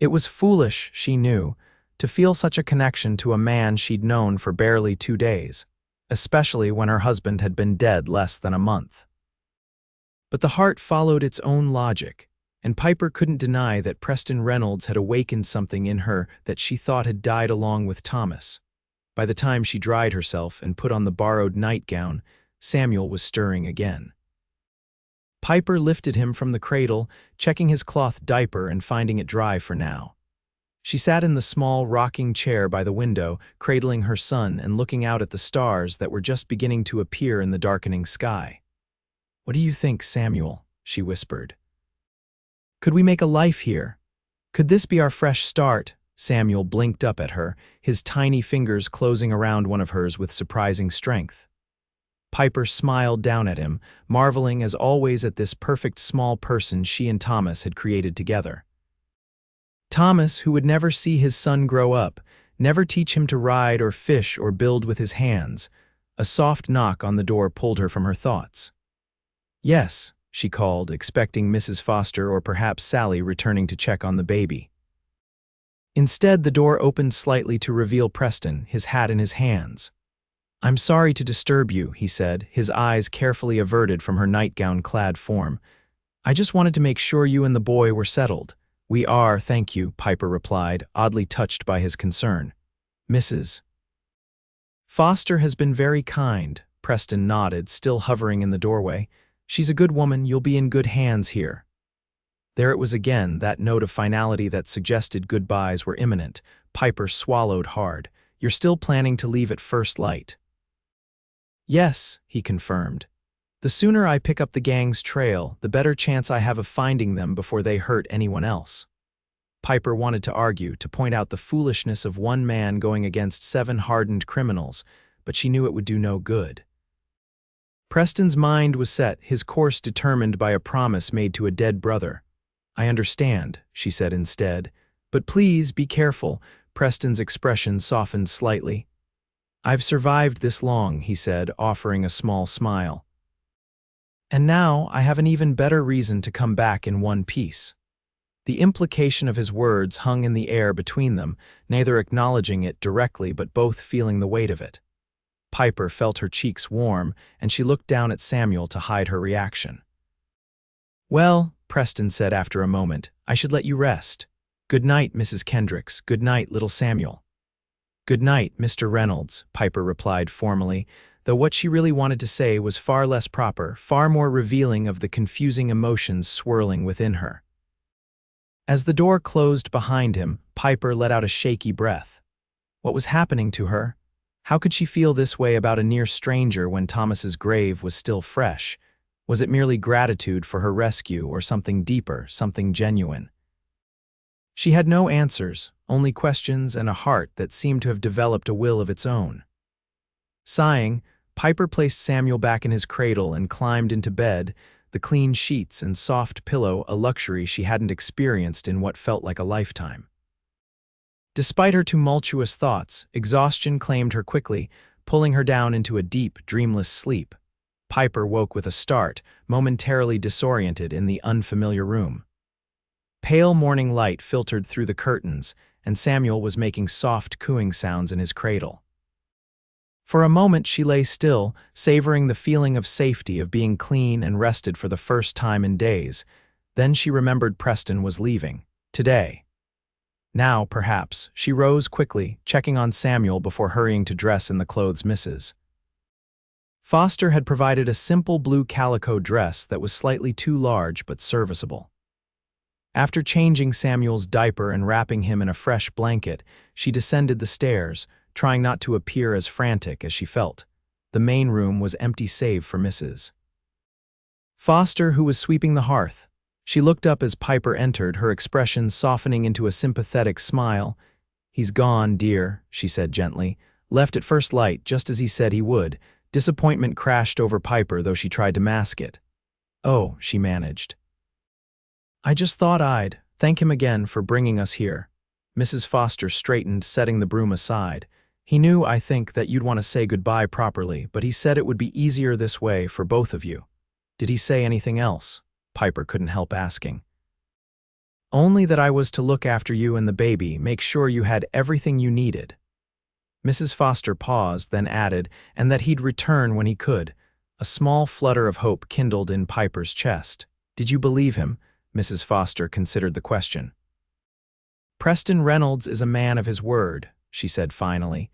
Speaker 1: It was foolish, she knew, to feel such a connection to a man she'd known for barely 2 days, especially when her husband had been dead less than a month. But the heart followed its own logic, and Piper couldn't deny that Preston Reynolds had awakened something in her that she thought had died along with Thomas. By the time she dried herself and put on the borrowed nightgown, Samuel was stirring again. Piper lifted him from the cradle, checking his cloth diaper and finding it dry for now. She sat in the small, rocking chair by the window, cradling her son and looking out at the stars that were just beginning to appear in the darkening sky. "What do you think, Samuel?" she whispered. "Could we make a life here? Could this be our fresh start?" Samuel blinked up at her, his tiny fingers closing around one of hers with surprising strength. Piper smiled down at him, marveling as always at this perfect small person she and Thomas had created together. Thomas, who would never see his son grow up, never teach him to ride or fish or build with his hands. A soft knock on the door pulled her from her thoughts. "Yes," she called, expecting Mrs. Foster or perhaps Sally returning to check on the baby. Instead, the door opened slightly to reveal Preston, his hat in his hands. "I'm sorry to disturb you," he said, his eyes carefully averted from her nightgown-clad form. "I just wanted to make sure you and the boy were settled." "We are, thank you," Piper replied, oddly touched by his concern. "Mrs. Foster has been very kind," Preston nodded, still hovering in the doorway. "She's a good woman, you'll be in good hands here." There it was again, that note of finality that suggested goodbyes were imminent. Piper swallowed hard. "You're still planning to leave at first light?" "Yes," he confirmed. "The sooner I pick up the gang's trail, the better chance I have of finding them before they hurt anyone else." Piper wanted to argue, to point out the foolishness of one man going against 7 hardened criminals, but she knew it would do no good. Preston's mind was set, his course determined by a promise made to a dead brother. "I understand," she said instead. "But please be careful." Preston's expression softened slightly. "I've survived this long," he said, offering a small smile. "And now I have an even better reason to come back in one piece." The implication of his words hung in the air between them, neither acknowledging it directly but both feeling the weight of it. Piper felt her cheeks warm, and she looked down at Samuel to hide her reaction. "Well," Preston said after a moment, "I should let you rest. Good night, Mrs. Kendricks. Good night, little Samuel." "Good night, Mr. Reynolds," Piper replied formally, though what she really wanted to say was far less proper, far more revealing of the confusing emotions swirling within her. As the door closed behind him, Piper let out a shaky breath. What was happening to her? How could she feel this way about a near stranger when Thomas's grave was still fresh? Was it merely gratitude for her rescue or something deeper, something genuine? She had no answers, only questions and a heart that seemed to have developed a will of its own. Sighing, Piper placed Samuel back in his cradle and climbed into bed, the clean sheets and soft pillow a luxury she hadn't experienced in what felt like a lifetime. Despite her tumultuous thoughts, exhaustion claimed her quickly, pulling her down into a deep, dreamless sleep. Piper woke with a start, momentarily disoriented in the unfamiliar room. Pale morning light filtered through the curtains, and Samuel was making soft cooing sounds in his cradle. For a moment she lay still, savoring the feeling of safety of being clean and rested for the first time in days. Then she remembered Preston was leaving. Today. Now, perhaps, she rose quickly, checking on Samuel before hurrying to dress in the clothes Mrs. Foster had provided a simple blue calico dress that was slightly too large but serviceable. After changing Samuel's diaper and wrapping him in a fresh blanket, she descended the stairs, trying not to appear as frantic as she felt. The main room was empty save for Mrs. Foster, who was sweeping the hearth. She looked up as Piper entered, her expression softening into a sympathetic smile. "He's gone, dear," she said gently. "Left at first light, just as he said he would." Disappointment crashed over Piper, though she tried to mask it. "Oh," she managed. "I just thought I'd thank him again for bringing us here." Mrs. Foster straightened, setting the broom aside. "He knew, I think, that you'd want to say goodbye properly, but he said it would be easier this way for both of you." "Did he say anything else?" Piper couldn't help asking. "Only that I was to look after you and the baby, make sure you had everything you needed." Mrs. Foster paused, then added, "and that he'd return when he could." A small flutter of hope kindled in Piper's chest. "Did you believe him?" Mrs. Foster considered the question. "Preston Reynolds is a man of his word," she said finally.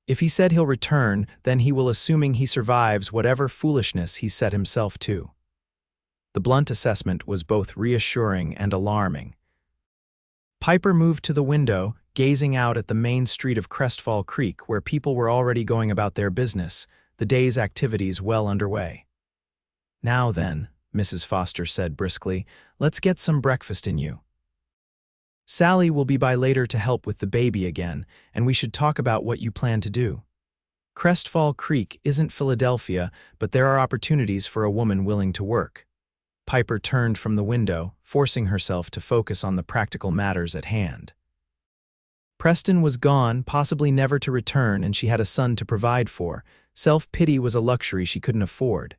Speaker 1: "If he said he'll return, then he will, assuming he survives whatever foolishness he set himself to." The blunt assessment was both reassuring and alarming. Piper moved to the window, gazing out at the main street of Crestfall Creek where people were already going about their business, the day's activities well underway. "Now then," Mrs. Foster said briskly, "let's get some breakfast in you. Sally will be by later to help with the baby again, and we should talk about what you plan to do. Crestfall Creek isn't Philadelphia, but there are opportunities for a woman willing to work." Piper turned from the window, forcing herself to focus on the practical matters at hand. Preston was gone, possibly never to return, and she had a son to provide for. Self-pity was a luxury she couldn't afford.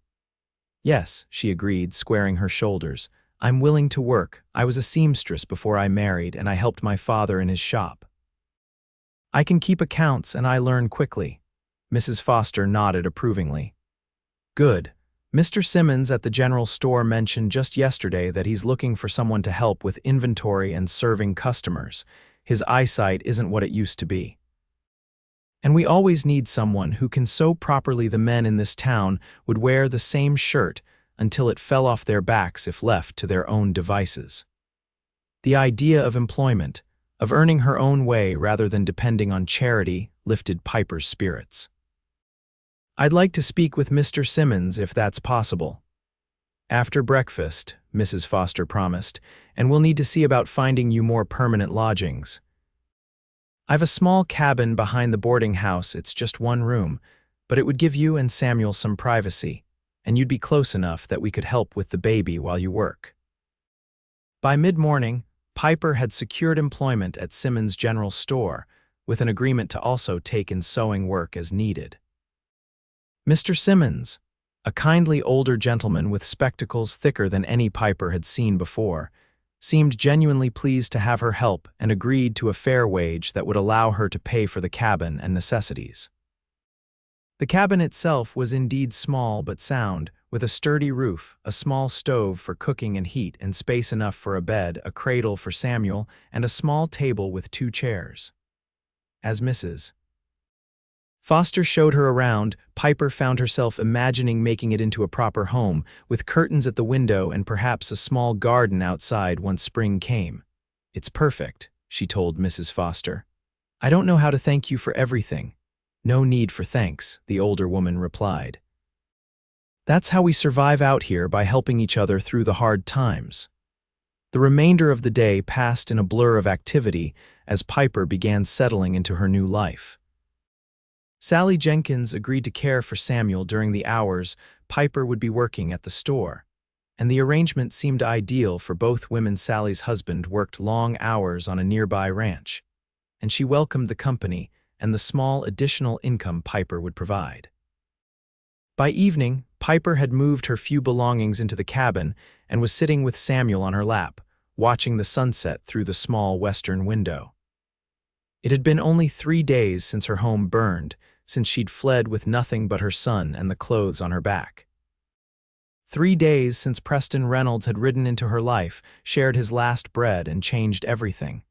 Speaker 1: "Yes," she agreed, squaring her shoulders. "I'm willing to work. I was a seamstress before I married, and I helped my father in his shop. I can keep accounts, and I learn quickly." Mrs. Foster nodded approvingly. "Good. Mr. Simmons at the general store mentioned just yesterday that he's looking for someone to help with inventory and serving customers. His eyesight isn't what it used to be. And we always need someone who can sew properly. The men in this town would wear the same shirt until it fell off their backs if left to their own devices." The idea of employment, of earning her own way rather than depending on charity, lifted Piper's spirits. "I'd like to speak with Mr. Simmons if that's possible." "After breakfast," Mrs. Foster promised, "and we'll need to see about finding you more permanent lodgings. I've a small cabin behind the boarding house. It's just one room, but it would give you and Samuel some privacy, and you'd be close enough that we could help with the baby while you work." By mid-morning, Piper had secured employment at Simmons' general store, with an agreement to also take in sewing work as needed. Mr. Simmons, a kindly older gentleman with spectacles thicker than any Piper had seen before, seemed genuinely pleased to have her help and agreed to a fair wage that would allow her to pay for the cabin and necessities. The cabin itself was indeed small but sound, with a sturdy roof, a small stove for cooking and heat, and space enough for a bed, a cradle for Samuel, and a small table with 2 chairs. As Mrs. Foster showed her around, Piper found herself imagining making it into a proper home, with curtains at the window and perhaps a small garden outside once spring came. "It's perfect," she told Mrs. Foster. "I don't know how to thank you for everything." "No need for thanks," the older woman replied. "That's how we survive out here, by helping each other through the hard times." The remainder of the day passed in a blur of activity as Piper began settling into her new life. Sally Jenkins agreed to care for Samuel during the hours Piper would be working at the store, and the arrangement seemed ideal for both women. Sally's husband worked long hours on a nearby ranch, and she welcomed the company and the small additional income Piper would provide. By evening, Piper had moved her few belongings into the cabin and was sitting with Samuel on her lap, watching the sunset through the small western window. It had been only 3 days since her home burned, since she'd fled with nothing but her son and the clothes on her back. 3 days since Preston Reynolds had ridden into her life, shared his last bread, and changed everything.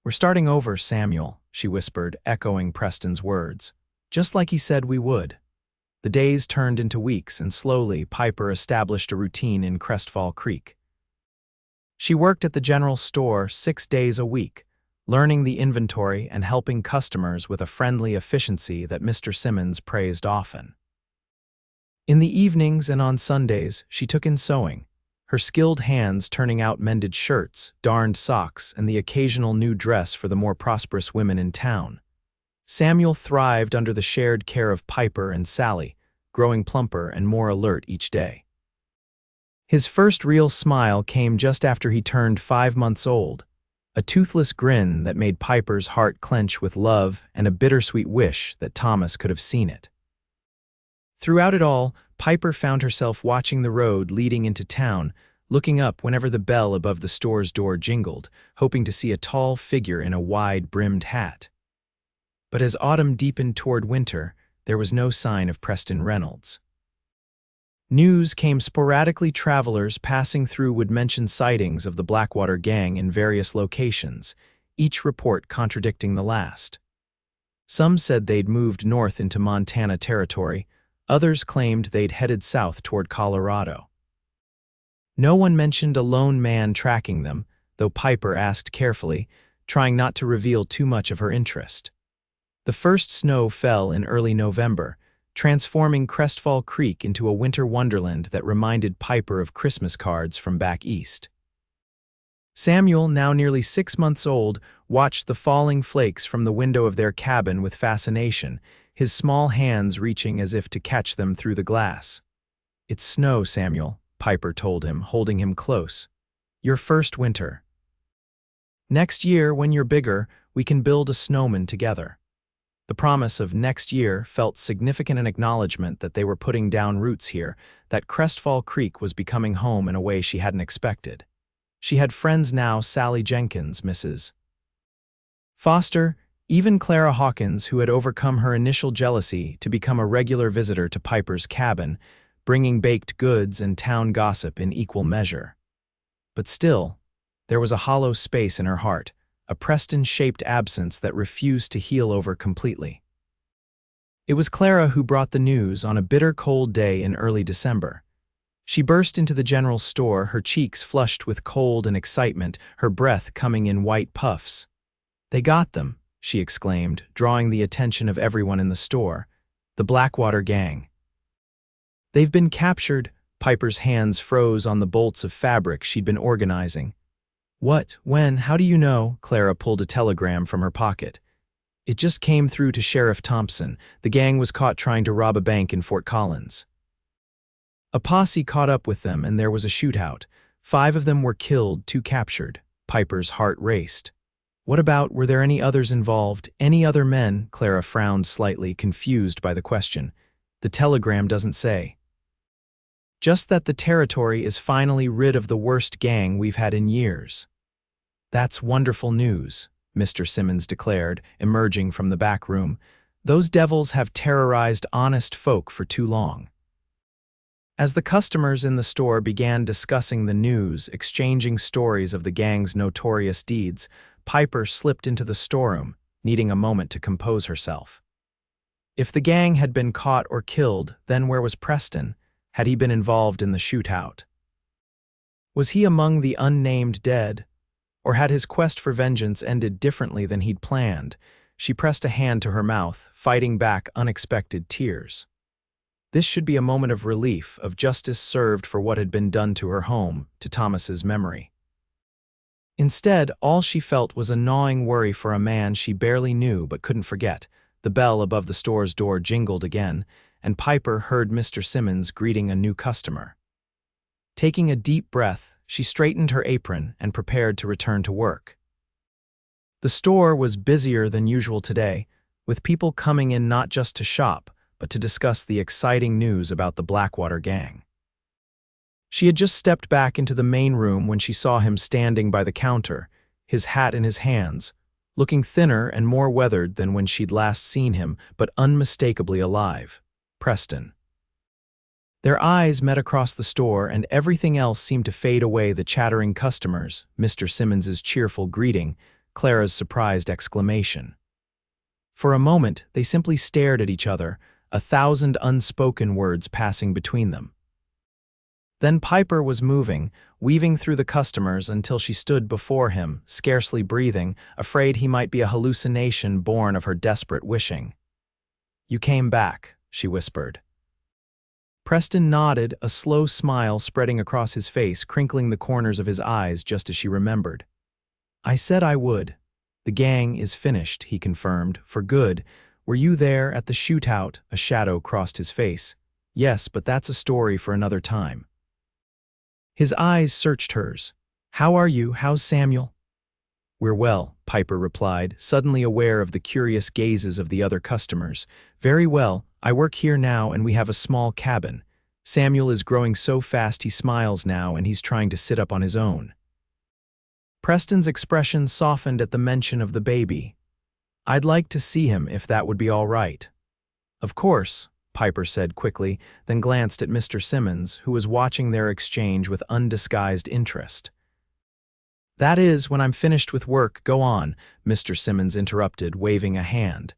Speaker 1: "We're starting over, Samuel," she whispered, echoing Preston's words. "Just like he said we would." The days turned into weeks, and slowly Piper established a routine in Crestfall Creek. She worked at the general store 6 days a week, learning the inventory and helping customers with a friendly efficiency that Mr. Simmons praised often. In the evenings and on Sundays, she took in sewing, her skilled hands turning out mended shirts, darned socks, and the occasional new dress for the more prosperous women in town. Samuel thrived under the shared care of Piper and Sally, growing plumper and more alert each day. His first real smile came just after he turned 5 months old, a toothless grin that made Piper's heart clench with love and a bittersweet wish that Thomas could have seen it. Throughout it all, Piper found herself watching the road leading into town, looking up whenever the bell above the store's door jingled, hoping to see a tall figure in a wide-brimmed hat. But as autumn deepened toward winter, there was no sign of Preston Reynolds. News came sporadically. Travelers passing through would mention sightings of the Blackwater gang in various locations, each report contradicting the last. Some said they'd moved north into Montana Territory, others claimed they'd headed south toward Colorado. No one mentioned a lone man tracking them, though Piper asked carefully, trying not to reveal too much of her interest. The first snow fell in early November, transforming Crestfall Creek into a winter wonderland that reminded Piper of Christmas cards from back east. Samuel, now nearly 6 months old, watched the falling flakes from the window of their cabin with fascination, his small hands reaching as if to catch them through the glass. "It's snow, Samuel," Piper told him, holding him close. "Your first winter. Next year, when you're bigger, we can build a snowman together." The promise of next year felt significant, an acknowledgement that they were putting down roots here, that Crestfall Creek was becoming home in a way she hadn't expected. She had friends now: Sally Jenkins, Mrs. Foster, even Clara Hawkins, who had overcome her initial jealousy to become a regular visitor to Piper's cabin, bringing baked goods and town gossip in equal measure. But still, there was a hollow space in her heart, a Preston-shaped absence that refused to heal over completely. It was Clara who brought the news on a bitter cold day in early December. She burst into the general store, her cheeks flushed with cold and excitement, her breath coming in white puffs. "They got them," she exclaimed, drawing the attention of everyone in the store. "The Blackwater gang. They've been captured." Piper's hands froze on the bolts of fabric she'd been organizing. "What? When? How do you know?" Clara pulled a telegram from her pocket. "It just came through to Sheriff Thompson. The gang was caught trying to rob a bank in Fort Collins. A posse caught up with them and there was a shootout. 5 of them were killed, 2 captured." Piper's heart raced. Were there any others involved? Any other men?" Clara frowned slightly, confused by the question. "The telegram doesn't say." "Just that the territory is finally rid of the worst gang we've had in years." "That's wonderful news," Mr. Simmons declared, emerging from the back room. "Those devils have terrorized honest folk for too long." As the customers in the store began discussing the news, exchanging stories of the gang's notorious deeds, Piper slipped into the storeroom, needing a moment to compose herself. If the gang had been caught or killed, then where was Preston? Had he been involved in the shootout? Was he among the unnamed dead? Or had his quest for vengeance ended differently than he'd planned? She pressed a hand to her mouth, fighting back unexpected tears. This should be a moment of relief, of justice served for what had been done to her home, to Thomas's memory. Instead, all she felt was a gnawing worry for a man she barely knew but couldn't forget. The bell above the store's door jingled again, and Piper heard Mr. Simmons greeting a new customer. Taking a deep breath, she straightened her apron and prepared to return to work. The store was busier than usual today, with people coming in not just to shop, but to discuss the exciting news about the Blackwater gang. She had just stepped back into the main room when she saw him standing by the counter, his hat in his hands, looking thinner and more weathered than when she'd last seen him, but unmistakably alive. Preston. Their eyes met across the store, and everything else seemed to fade away: the chattering customers, Mr. Simmons's cheerful greeting, Clara's surprised exclamation. For a moment, they simply stared at each other, 1,000 unspoken words passing between them. Then Piper was moving, weaving through the customers until she stood before him, scarcely breathing, afraid he might be a hallucination born of her desperate wishing. "You came back," she whispered. Preston nodded, a slow smile spreading across his face, crinkling the corners of his eyes just as she remembered. "I said I would. The gang is finished," he confirmed, "for good. Were you there at the shootout?" A shadow crossed his face. "Yes, but that's a story for another time." His eyes searched hers. "How are you? How's Samuel?" "We're well," Piper replied, suddenly aware of the curious gazes of the other customers. "Very well. I work here now and we have a small cabin. Samuel is growing so fast he smiles now and he's trying to sit up on his own." Preston's expression softened at the mention of the baby. "I'd like to see him if that would be all right." "Of course," Piper said quickly, then glanced at Mr. Simmons, who was watching their exchange with undisguised interest. "That is, when I'm finished with work. Go on," Mr. Simmons interrupted, waving a hand.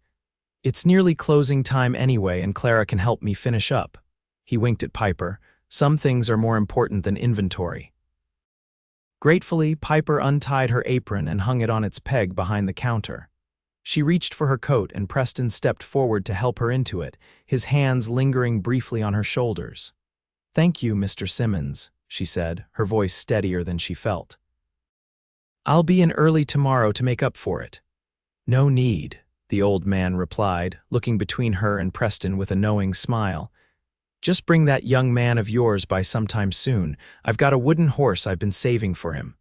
Speaker 1: "It's nearly closing time anyway, and Clara can help me finish up." He winked at Piper. "Some things are more important than inventory." Gratefully, Piper untied her apron and hung it on its peg behind the counter. She reached for her coat and Preston stepped forward to help her into it, his hands lingering briefly on her shoulders. "Thank you, Mr. Simmons," she said, her voice steadier than she felt. "I'll be in early tomorrow to make up for it." "No need," the old man replied, looking between her and Preston with a knowing smile. "Just bring that young man of yours by sometime soon. I've got a wooden horse I've been saving for him."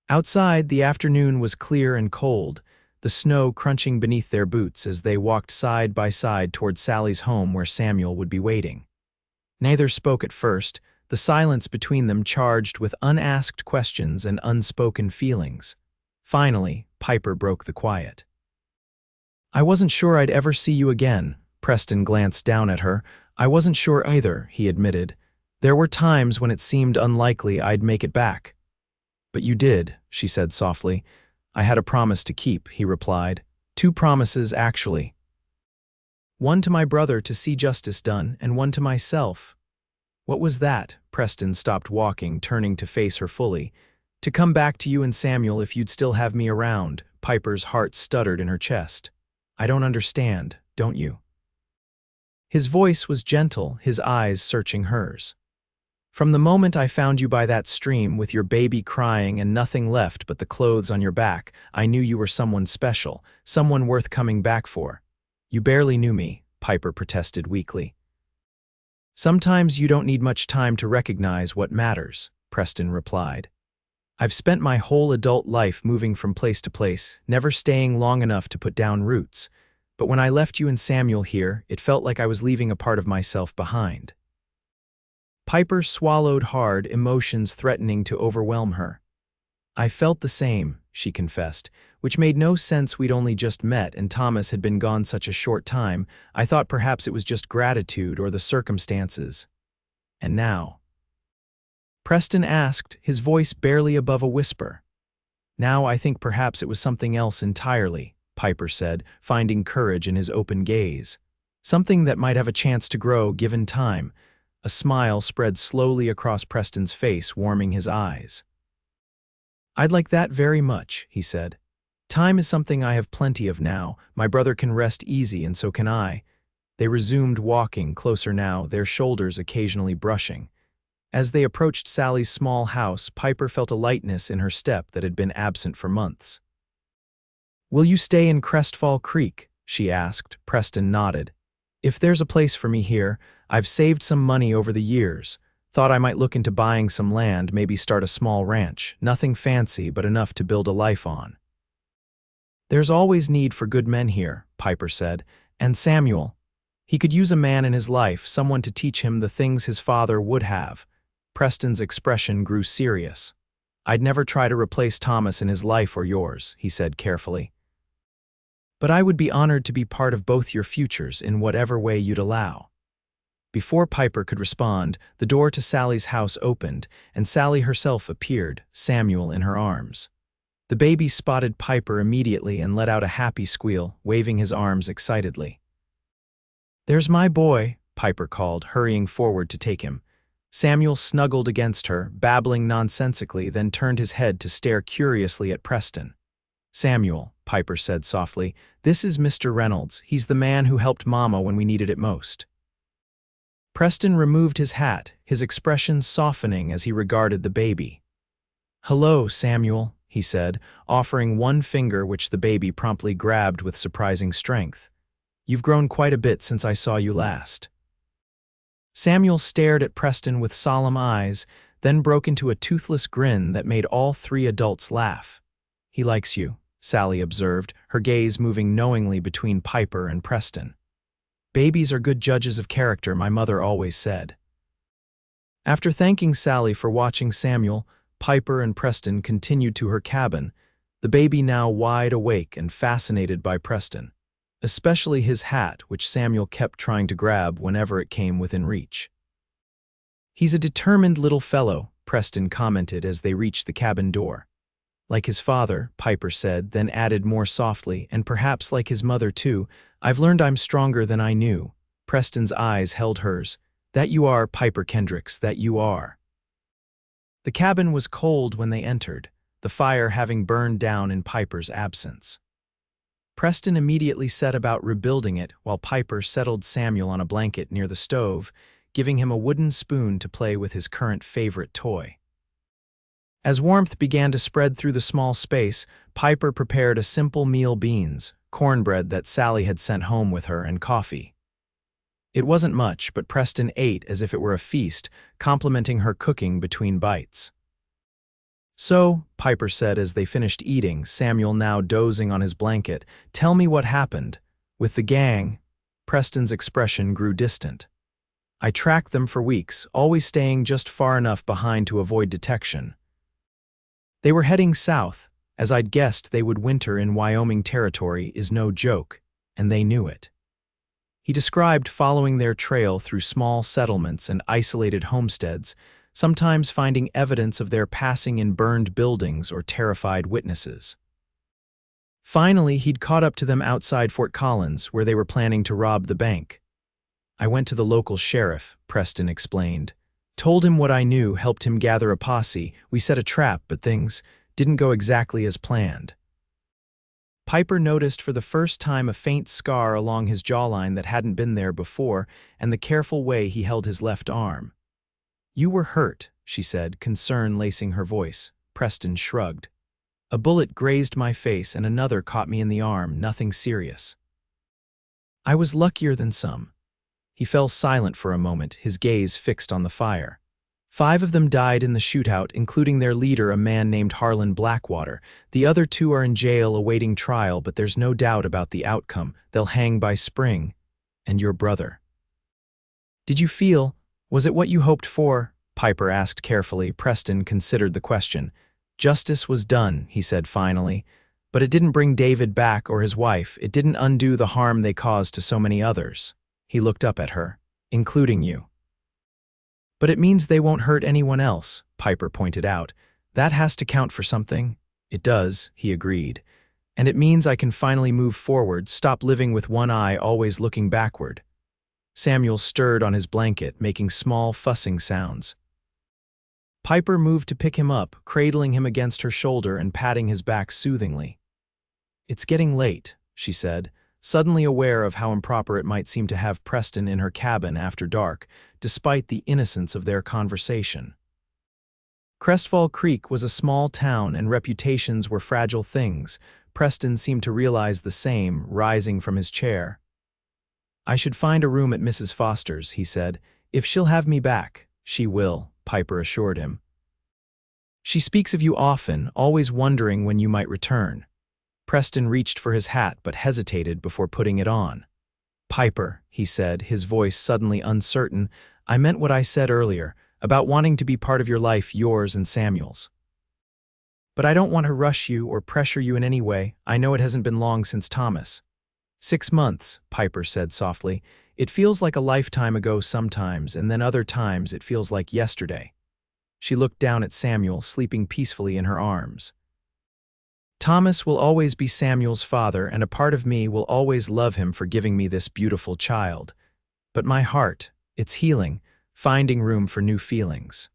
Speaker 1: Outside, the afternoon was clear and cold, the snow crunching beneath their boots as they walked side by side toward Sally's home where Samuel would be waiting. Neither spoke at first, the silence between them charged with unasked questions and unspoken feelings. Finally, Piper broke the quiet. "I wasn't sure I'd ever see you again." Preston glanced down at her. "I wasn't sure either," he admitted. "There were times when it seemed unlikely I'd make it back." "But you did," she said softly. "I had a promise to keep," he replied. "Two promises, actually. One to my brother to see justice done, and one to myself." "What was that?" Preston stopped walking, turning to face her fully. "To come back to you and Samuel if you'd still have me around." Piper's heart stuttered in her chest. "I don't understand, don't you?" His voice was gentle, his eyes searching hers. "From the moment I found you by that stream with your baby crying and nothing left but the clothes on your back, I knew you were someone special, someone worth coming back for." "You barely knew me," Piper protested weakly. "Sometimes you don't need much time to recognize what matters," Preston replied. "I've spent my whole adult life moving from place to place, never staying long enough to put down roots. But when I left you and Samuel here, it felt like I was leaving a part of myself behind." Piper swallowed hard, emotions threatening to overwhelm her. "I felt the same," she confessed, "which made no sense. We'd only just met and Thomas had been gone such a short time. I thought perhaps it was just gratitude or the circumstances. And now?" Preston asked, his voice barely above a whisper. "Now I think perhaps it was something else entirely," Piper said, finding courage in his open gaze. "Something that might have a chance to grow given time." A smile spread slowly across Preston's face, warming his eyes. "I'd like that very much," he said. "Time is something I have plenty of now. My brother can rest easy, and so can I." They resumed walking, closer now, their shoulders occasionally brushing. As they approached Sally's small house, Piper felt a lightness in her step that had been absent for months. "Will you stay in Crestfall Creek?" she asked. Preston nodded. "If there's a place for me here, I've saved some money over the years. Thought I might look into buying some land, maybe start a small ranch. Nothing fancy, but enough to build a life on." "There's always need for good men here," Piper said. "And Samuel. He could use a man in his life, someone to teach him the things his father would have." Preston's expression grew serious. "I'd never try to replace Thomas in his life or yours," he said carefully. "But I would be honored to be part of both your futures in whatever way you'd allow." Before Piper could respond, the door to Sally's house opened, and Sally herself appeared, Samuel in her arms. The baby spotted Piper immediately and let out a happy squeal, waving his arms excitedly. "There's my boy," Piper called, hurrying forward to take him. Samuel snuggled against her, babbling nonsensically, then turned his head to stare curiously at Preston. "Samuel," Piper said softly, "this is Mr. Reynolds. He's the man who helped Mama when we needed it most." Preston removed his hat, his expression softening as he regarded the baby. "Hello, Samuel," he said, offering one finger which the baby promptly grabbed with surprising strength. "You've grown quite a bit since I saw you last." Samuel stared at Preston with solemn eyes, then broke into a toothless grin that made all three adults laugh. "He likes you," Sally observed, her gaze moving knowingly between Piper and Preston. "Babies are good judges of character, my mother always said." After thanking Sally for watching Samuel, Piper and Preston continued to her cabin, the baby now wide awake and fascinated by Preston, especially his hat, which Samuel kept trying to grab whenever it came within reach. "He's a determined little fellow," Preston commented as they reached the cabin door. "Like his father," Piper said, then added more softly, "and perhaps like his mother too. I've learned I'm stronger than I knew." Preston's eyes held hers. "That you are, Piper Kendricks, that you are." The cabin was cold when they entered, the fire having burned down in Piper's absence. Preston immediately set about rebuilding it while Piper settled Samuel on a blanket near the stove, giving him a wooden spoon to play with his current favorite toy. As warmth began to spread through the small space, Piper prepared a simple meal: beans, cornbread that Sally had sent home with her, and coffee. It wasn't much, but Preston ate as if it were a feast, complimenting her cooking between bites. "So," Piper said as they finished eating, Samuel now dozing on his blanket, "tell me what happened. With the gang." Preston's expression grew distant. "I tracked them for weeks, always staying just far enough behind to avoid detection. They were heading south. As I'd guessed they would winter in Wyoming Territory is no joke, and they knew it." He described following their trail through small settlements and isolated homesteads, sometimes finding evidence of their passing in burned buildings or terrified witnesses. Finally, he'd caught up to them outside Fort Collins, where they were planning to rob the bank. "I went to the local sheriff," Preston explained. "Told him what I knew, helped him gather a posse. We set a trap, but things didn't go exactly as planned." Piper noticed for the first time a faint scar along his jawline that hadn't been there before, and the careful way he held his left arm. "You were hurt," she said, concern lacing her voice. Preston shrugged. "A bullet grazed my face and another caught me in the arm, nothing serious." "I was luckier than some." He fell silent for a moment, his gaze fixed on the fire. "5 of them died in the shootout, including their leader, a man named Harlan Blackwater. The other 2 are in jail awaiting trial, but there's no doubt about the outcome. They'll hang by spring. And your brother." "Did you feel, was it what you hoped for?" Piper asked carefully. Preston considered the question. "Justice was done," he said finally. "But it didn't bring David back or his wife. It didn't undo the harm they caused to so many others." He looked up at her. "Including you." "But it means they won't hurt anyone else," Piper pointed out. "That has to count for something." "It does," he agreed. "And it means I can finally move forward, stop living with one eye always looking backward." Samuel stirred on his blanket, making small fussing sounds. Piper moved to pick him up, cradling him against her shoulder and patting his back soothingly. "It's getting late," she said, suddenly aware of how improper it might seem to have Preston in her cabin after dark, despite the innocence of their conversation. Crestfall Creek was a small town and reputations were fragile things. Preston seemed to realize the same, rising from his chair. "I should find a room at Mrs. Foster's," he said. "If she'll have me back." "She will," Piper assured him. "She speaks of you often, always wondering when you might return." Preston reached for his hat but hesitated before putting it on. "Piper," he said, his voice suddenly uncertain, "I meant what I said earlier, about wanting to be part of your life, yours and Samuel's. But I don't want to rush you or pressure you in any way. I know it hasn't been long since Thomas." 6 months, Piper said softly. "It feels like a lifetime ago sometimes, and then other times it feels like yesterday." She looked down at Samuel, sleeping peacefully in her arms. "Thomas will always be Samuel's father, and a part of me will always love him for giving me this beautiful child. But my heart, it's healing, finding room for new feelings."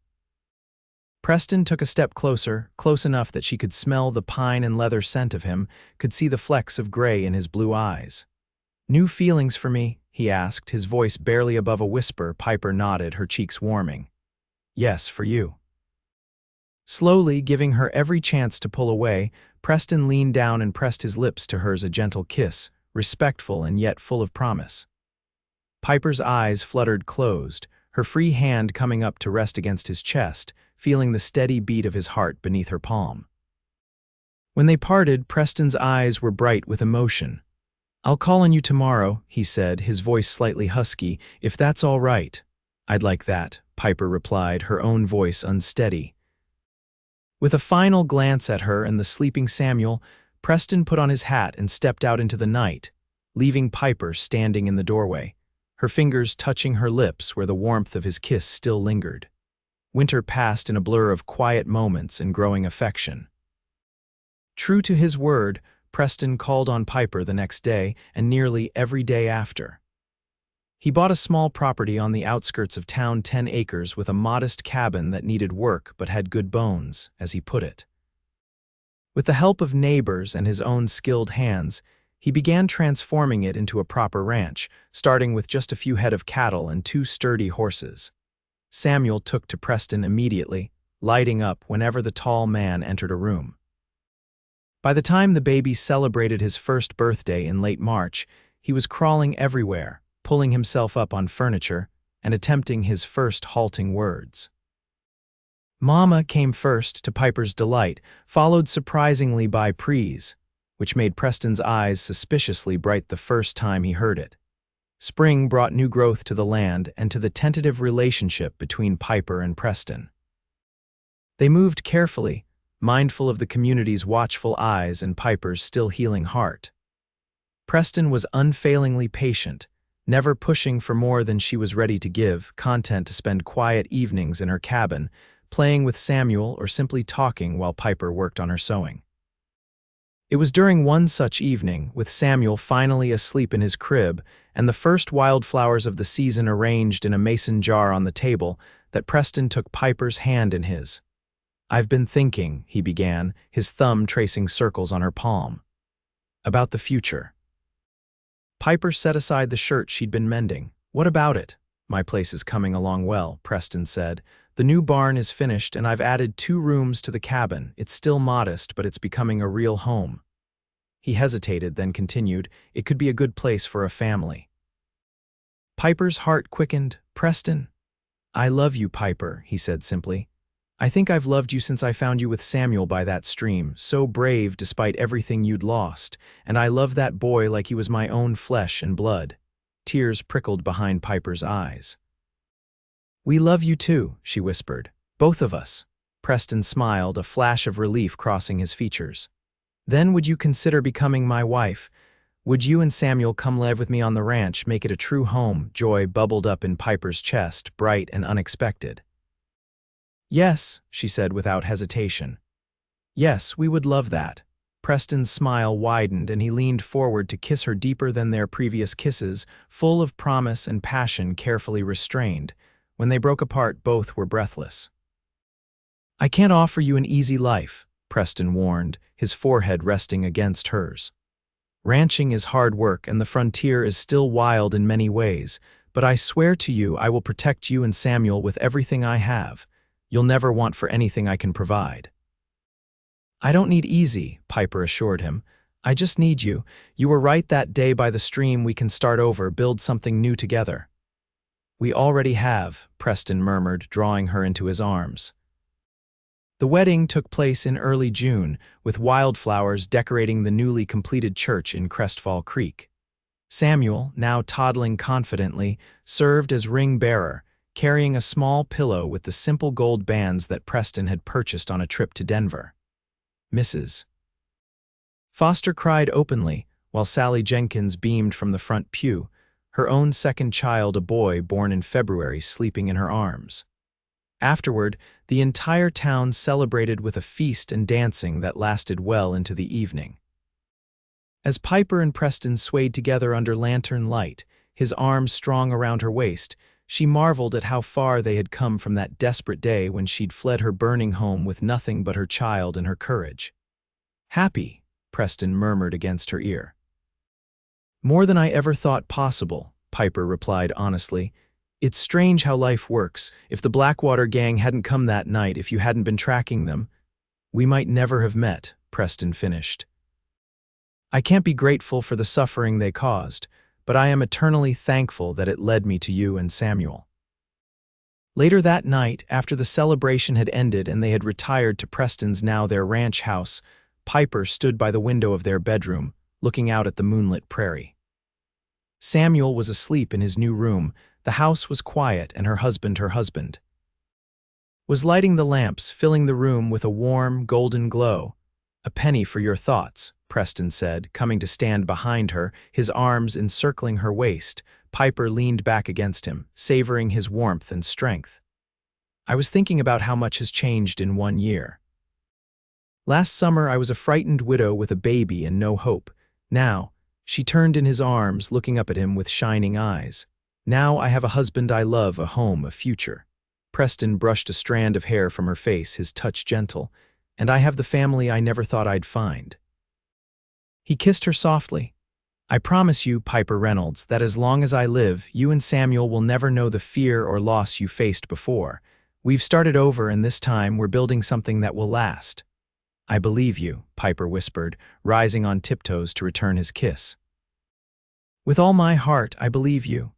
Speaker 1: Preston took a step closer, close enough that she could smell the pine and leather scent of him, could see the flecks of gray in his blue eyes. "New feelings for me?" he asked, his voice barely above a whisper. Piper nodded, her cheeks warming. "Yes, for you." Slowly, giving her every chance to pull away, Preston leaned down and pressed his lips to hers, a gentle kiss, respectful and yet full of promise. Piper's eyes fluttered closed, her free hand coming up to rest against his chest, feeling the steady beat of his heart beneath her palm. When they parted, Preston's eyes were bright with emotion. "I'll call on you tomorrow," he said, his voice slightly husky, "if that's all right." "I'd like that," Piper replied, her own voice unsteady. With a final glance at her and the sleeping Samuel, Preston put on his hat and stepped out into the night, leaving Piper standing in the doorway, her fingers touching her lips where the warmth of his kiss still lingered. Winter passed in a blur of quiet moments and growing affection. True to his word, Preston called on Piper the next day and nearly every day after. He bought a small property on the outskirts of town, 10 acres, with a modest cabin that needed work but had good bones, as he put it. With the help of neighbors and his own skilled hands, he began transforming it into a proper ranch, starting with just a few head of cattle and 2 sturdy horses. Samuel took to Preston immediately, lighting up whenever the tall man entered a room. By the time the baby celebrated his first birthday in late March, he was crawling everywhere, pulling himself up on furniture, and attempting his first halting words. Mama came first, to Piper's delight, followed surprisingly by Prees, which made Preston's eyes suspiciously bright the first time he heard it. Spring brought new growth to the land and to the tentative relationship between Piper and Preston. They moved carefully, mindful of the community's watchful eyes and Piper's still healing heart. Preston was unfailingly patient, never pushing for more than she was ready to give, content to spend quiet evenings in her cabin, playing with Samuel or simply talking while Piper worked on her sewing. It was during one such evening, with Samuel finally asleep in his crib and the first wildflowers of the season arranged in a mason jar on the table, that Preston took Piper's hand in his. "I've been thinking," he began, his thumb tracing circles on her palm, "about the future." Piper set aside the shirt she'd been mending. "What about it?" "My place is coming along well," Preston said. "The new barn is finished and I've added 2 rooms to the cabin. It's still modest, but it's becoming a real home." He hesitated, then continued, "It could be a good place for a family." Piper's heart quickened. "Preston?" "I love you, Piper," he said simply. "I think I've loved you since I found you with Samuel by that stream, so brave despite everything you'd lost, and I love that boy like he was my own flesh and blood." Tears prickled behind Piper's eyes. "We love you too," she whispered. "Both of us." Preston smiled, a flash of relief crossing his features. "Then would you consider becoming my wife? Would you and Samuel come live with me on the ranch, make it a true home?" Joy bubbled up in Piper's chest, bright and unexpected. "Yes," she said without hesitation. "Yes, we would love that." Preston's smile widened and he leaned forward to kiss her deeper than their previous kisses, full of promise and passion carefully restrained. When they broke apart, both were breathless. "I can't offer you an easy life," Preston warned, his forehead resting against hers. "Ranching is hard work and the frontier is still wild in many ways, but I swear to you I will protect you and Samuel with everything I have. You'll never want for anything I can provide." "I don't need easy," Piper assured him. "I just need you. You were right that day by the stream. We can start over, build something new together." "We already have," Preston murmured, drawing her into his arms. The wedding took place in early June, with wildflowers decorating the newly completed church in Crestfall Creek. Samuel, now toddling confidently, served as ring bearer, carrying a small pillow with the simple gold bands that Preston had purchased on a trip to Denver. Mrs. Foster cried openly, while Sally Jenkins beamed from the front pew, her own second child, a boy born in February, sleeping in her arms. Afterward, the entire town celebrated with a feast and dancing that lasted well into the evening. As Piper and Preston swayed together under lantern light, his arms strong around her waist, she marveled at how far they had come from that desperate day when she'd fled her burning home with nothing but her child and her courage. "Happy," Preston murmured against her ear. "More than I ever thought possible," Piper replied honestly. "It's strange how life works. If the Blackwater gang hadn't come that night, if you hadn't been tracking them, we might never have met," Preston finished. "I can't be grateful for the suffering they caused, but I am eternally thankful that it led me to you and Samuel." Later that night, after the celebration had ended and they had retired to Preston's now their ranch house, Piper stood by the window of their bedroom, looking out at the moonlit prairie. Samuel was asleep in his new room. The house was quiet and her husband was lighting the lamps, filling the room with a warm, golden glow. "A penny for your thoughts," Preston said, coming to stand behind her, his arms encircling her waist. Piper leaned back against him, savoring his warmth and strength. "I was thinking about how much has changed in 1 year. Last summer I was a frightened widow with a baby and no hope. Now," she turned in his arms, looking up at him with shining eyes, Now I have a husband I love, a home, a future. Preston brushed a strand of hair from her face, his touch gentle. And I have the family I never thought I'd find. He kissed her softly. I promise you, Piper Reynolds, that as long as I live, you and Samuel will never know the fear or loss you faced before. We've started over, and this time we're building something that will last. I believe you, Piper whispered, rising on tiptoes to return his kiss. With all my heart, I believe you.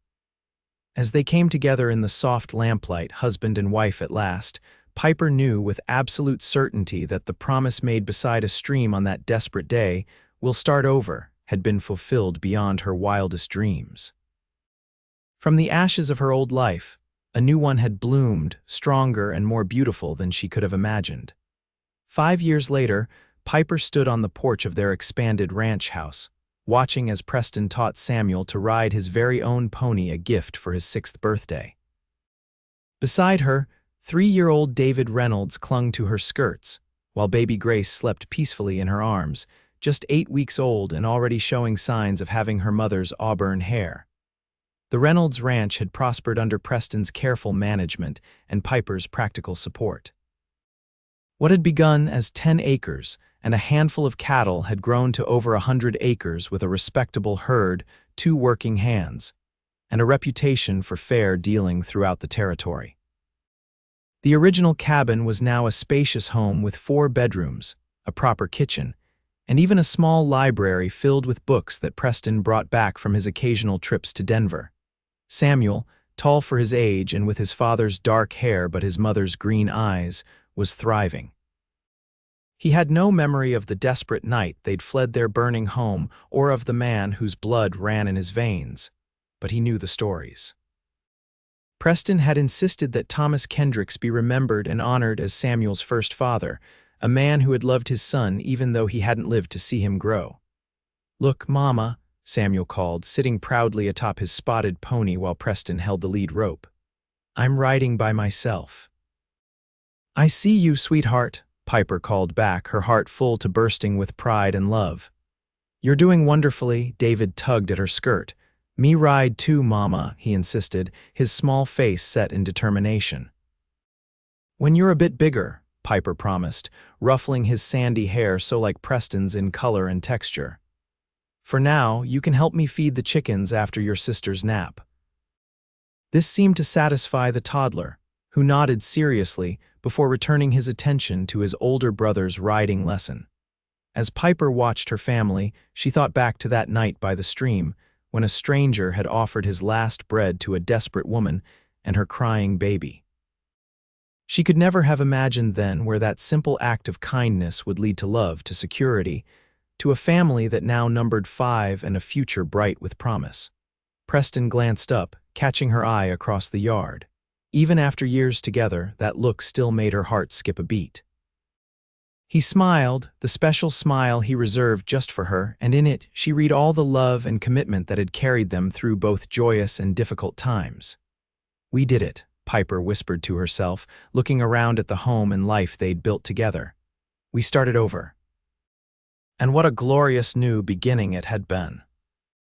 Speaker 1: As they came together in the soft lamplight, husband and wife at last, Piper knew with absolute certainty that the promise made beside a stream on that desperate day, "We'll start over," had been fulfilled beyond her wildest dreams. From the ashes of her old life, a new one had bloomed, stronger and more beautiful than she could have imagined. 5 years later, Piper stood on the porch of their expanded ranch house, watching as Preston taught Samuel to ride his very own pony, a gift for his 6th birthday. Beside her, 3-year-old David Reynolds clung to her skirts, while baby Grace slept peacefully in her arms, just 8 weeks old and already showing signs of having her mother's auburn hair. The Reynolds ranch had prospered under Preston's careful management and Piper's practical support. What had begun as 10 acres and a handful of cattle had grown to over 100 acres with a respectable herd, 2 working hands, and a reputation for fair dealing throughout the territory. The original cabin was now a spacious home with 4 bedrooms, a proper kitchen, and even a small library filled with books that Preston brought back from his occasional trips to Denver. Samuel, tall for his age and with his father's dark hair but his mother's green eyes, was thriving. He had no memory of the desperate night they'd fled their burning home or of the man whose blood ran in his veins, but he knew the stories. Preston had insisted that Thomas Kendricks be remembered and honored as Samuel's first father, a man who had loved his son even though he hadn't lived to see him grow. "Look, Mama," Samuel called, sitting proudly atop his spotted pony while Preston held the lead rope. "I'm riding by myself." "I see you, sweetheart," Piper called back, her heart full to bursting with pride and love. "You're doing wonderfully," David tugged at her skirt. "Me ride too, Mama," he insisted, his small face set in determination. "When you're a bit bigger," Piper promised, ruffling his sandy hair so like Preston's in color and texture. "For now, you can help me feed the chickens after your sister's nap." This seemed to satisfy the toddler, who nodded seriously before returning his attention to his older brother's riding lesson. As Piper watched her family, she thought back to that night by the stream, when a stranger had offered his last bread to a desperate woman and her crying baby. She could never have imagined then where that simple act of kindness would lead to love, to security, to a family that now numbered 5 and a future bright with promise. Preston glanced up, catching her eye across the yard. Even after years together, that look still made her heart skip a beat. He smiled, the special smile he reserved just for her, and in it she read all the love and commitment that had carried them through both joyous and difficult times. "We did it," Piper whispered to herself, looking around at the home and life they'd built together. "We started over." And what a glorious new beginning it had been.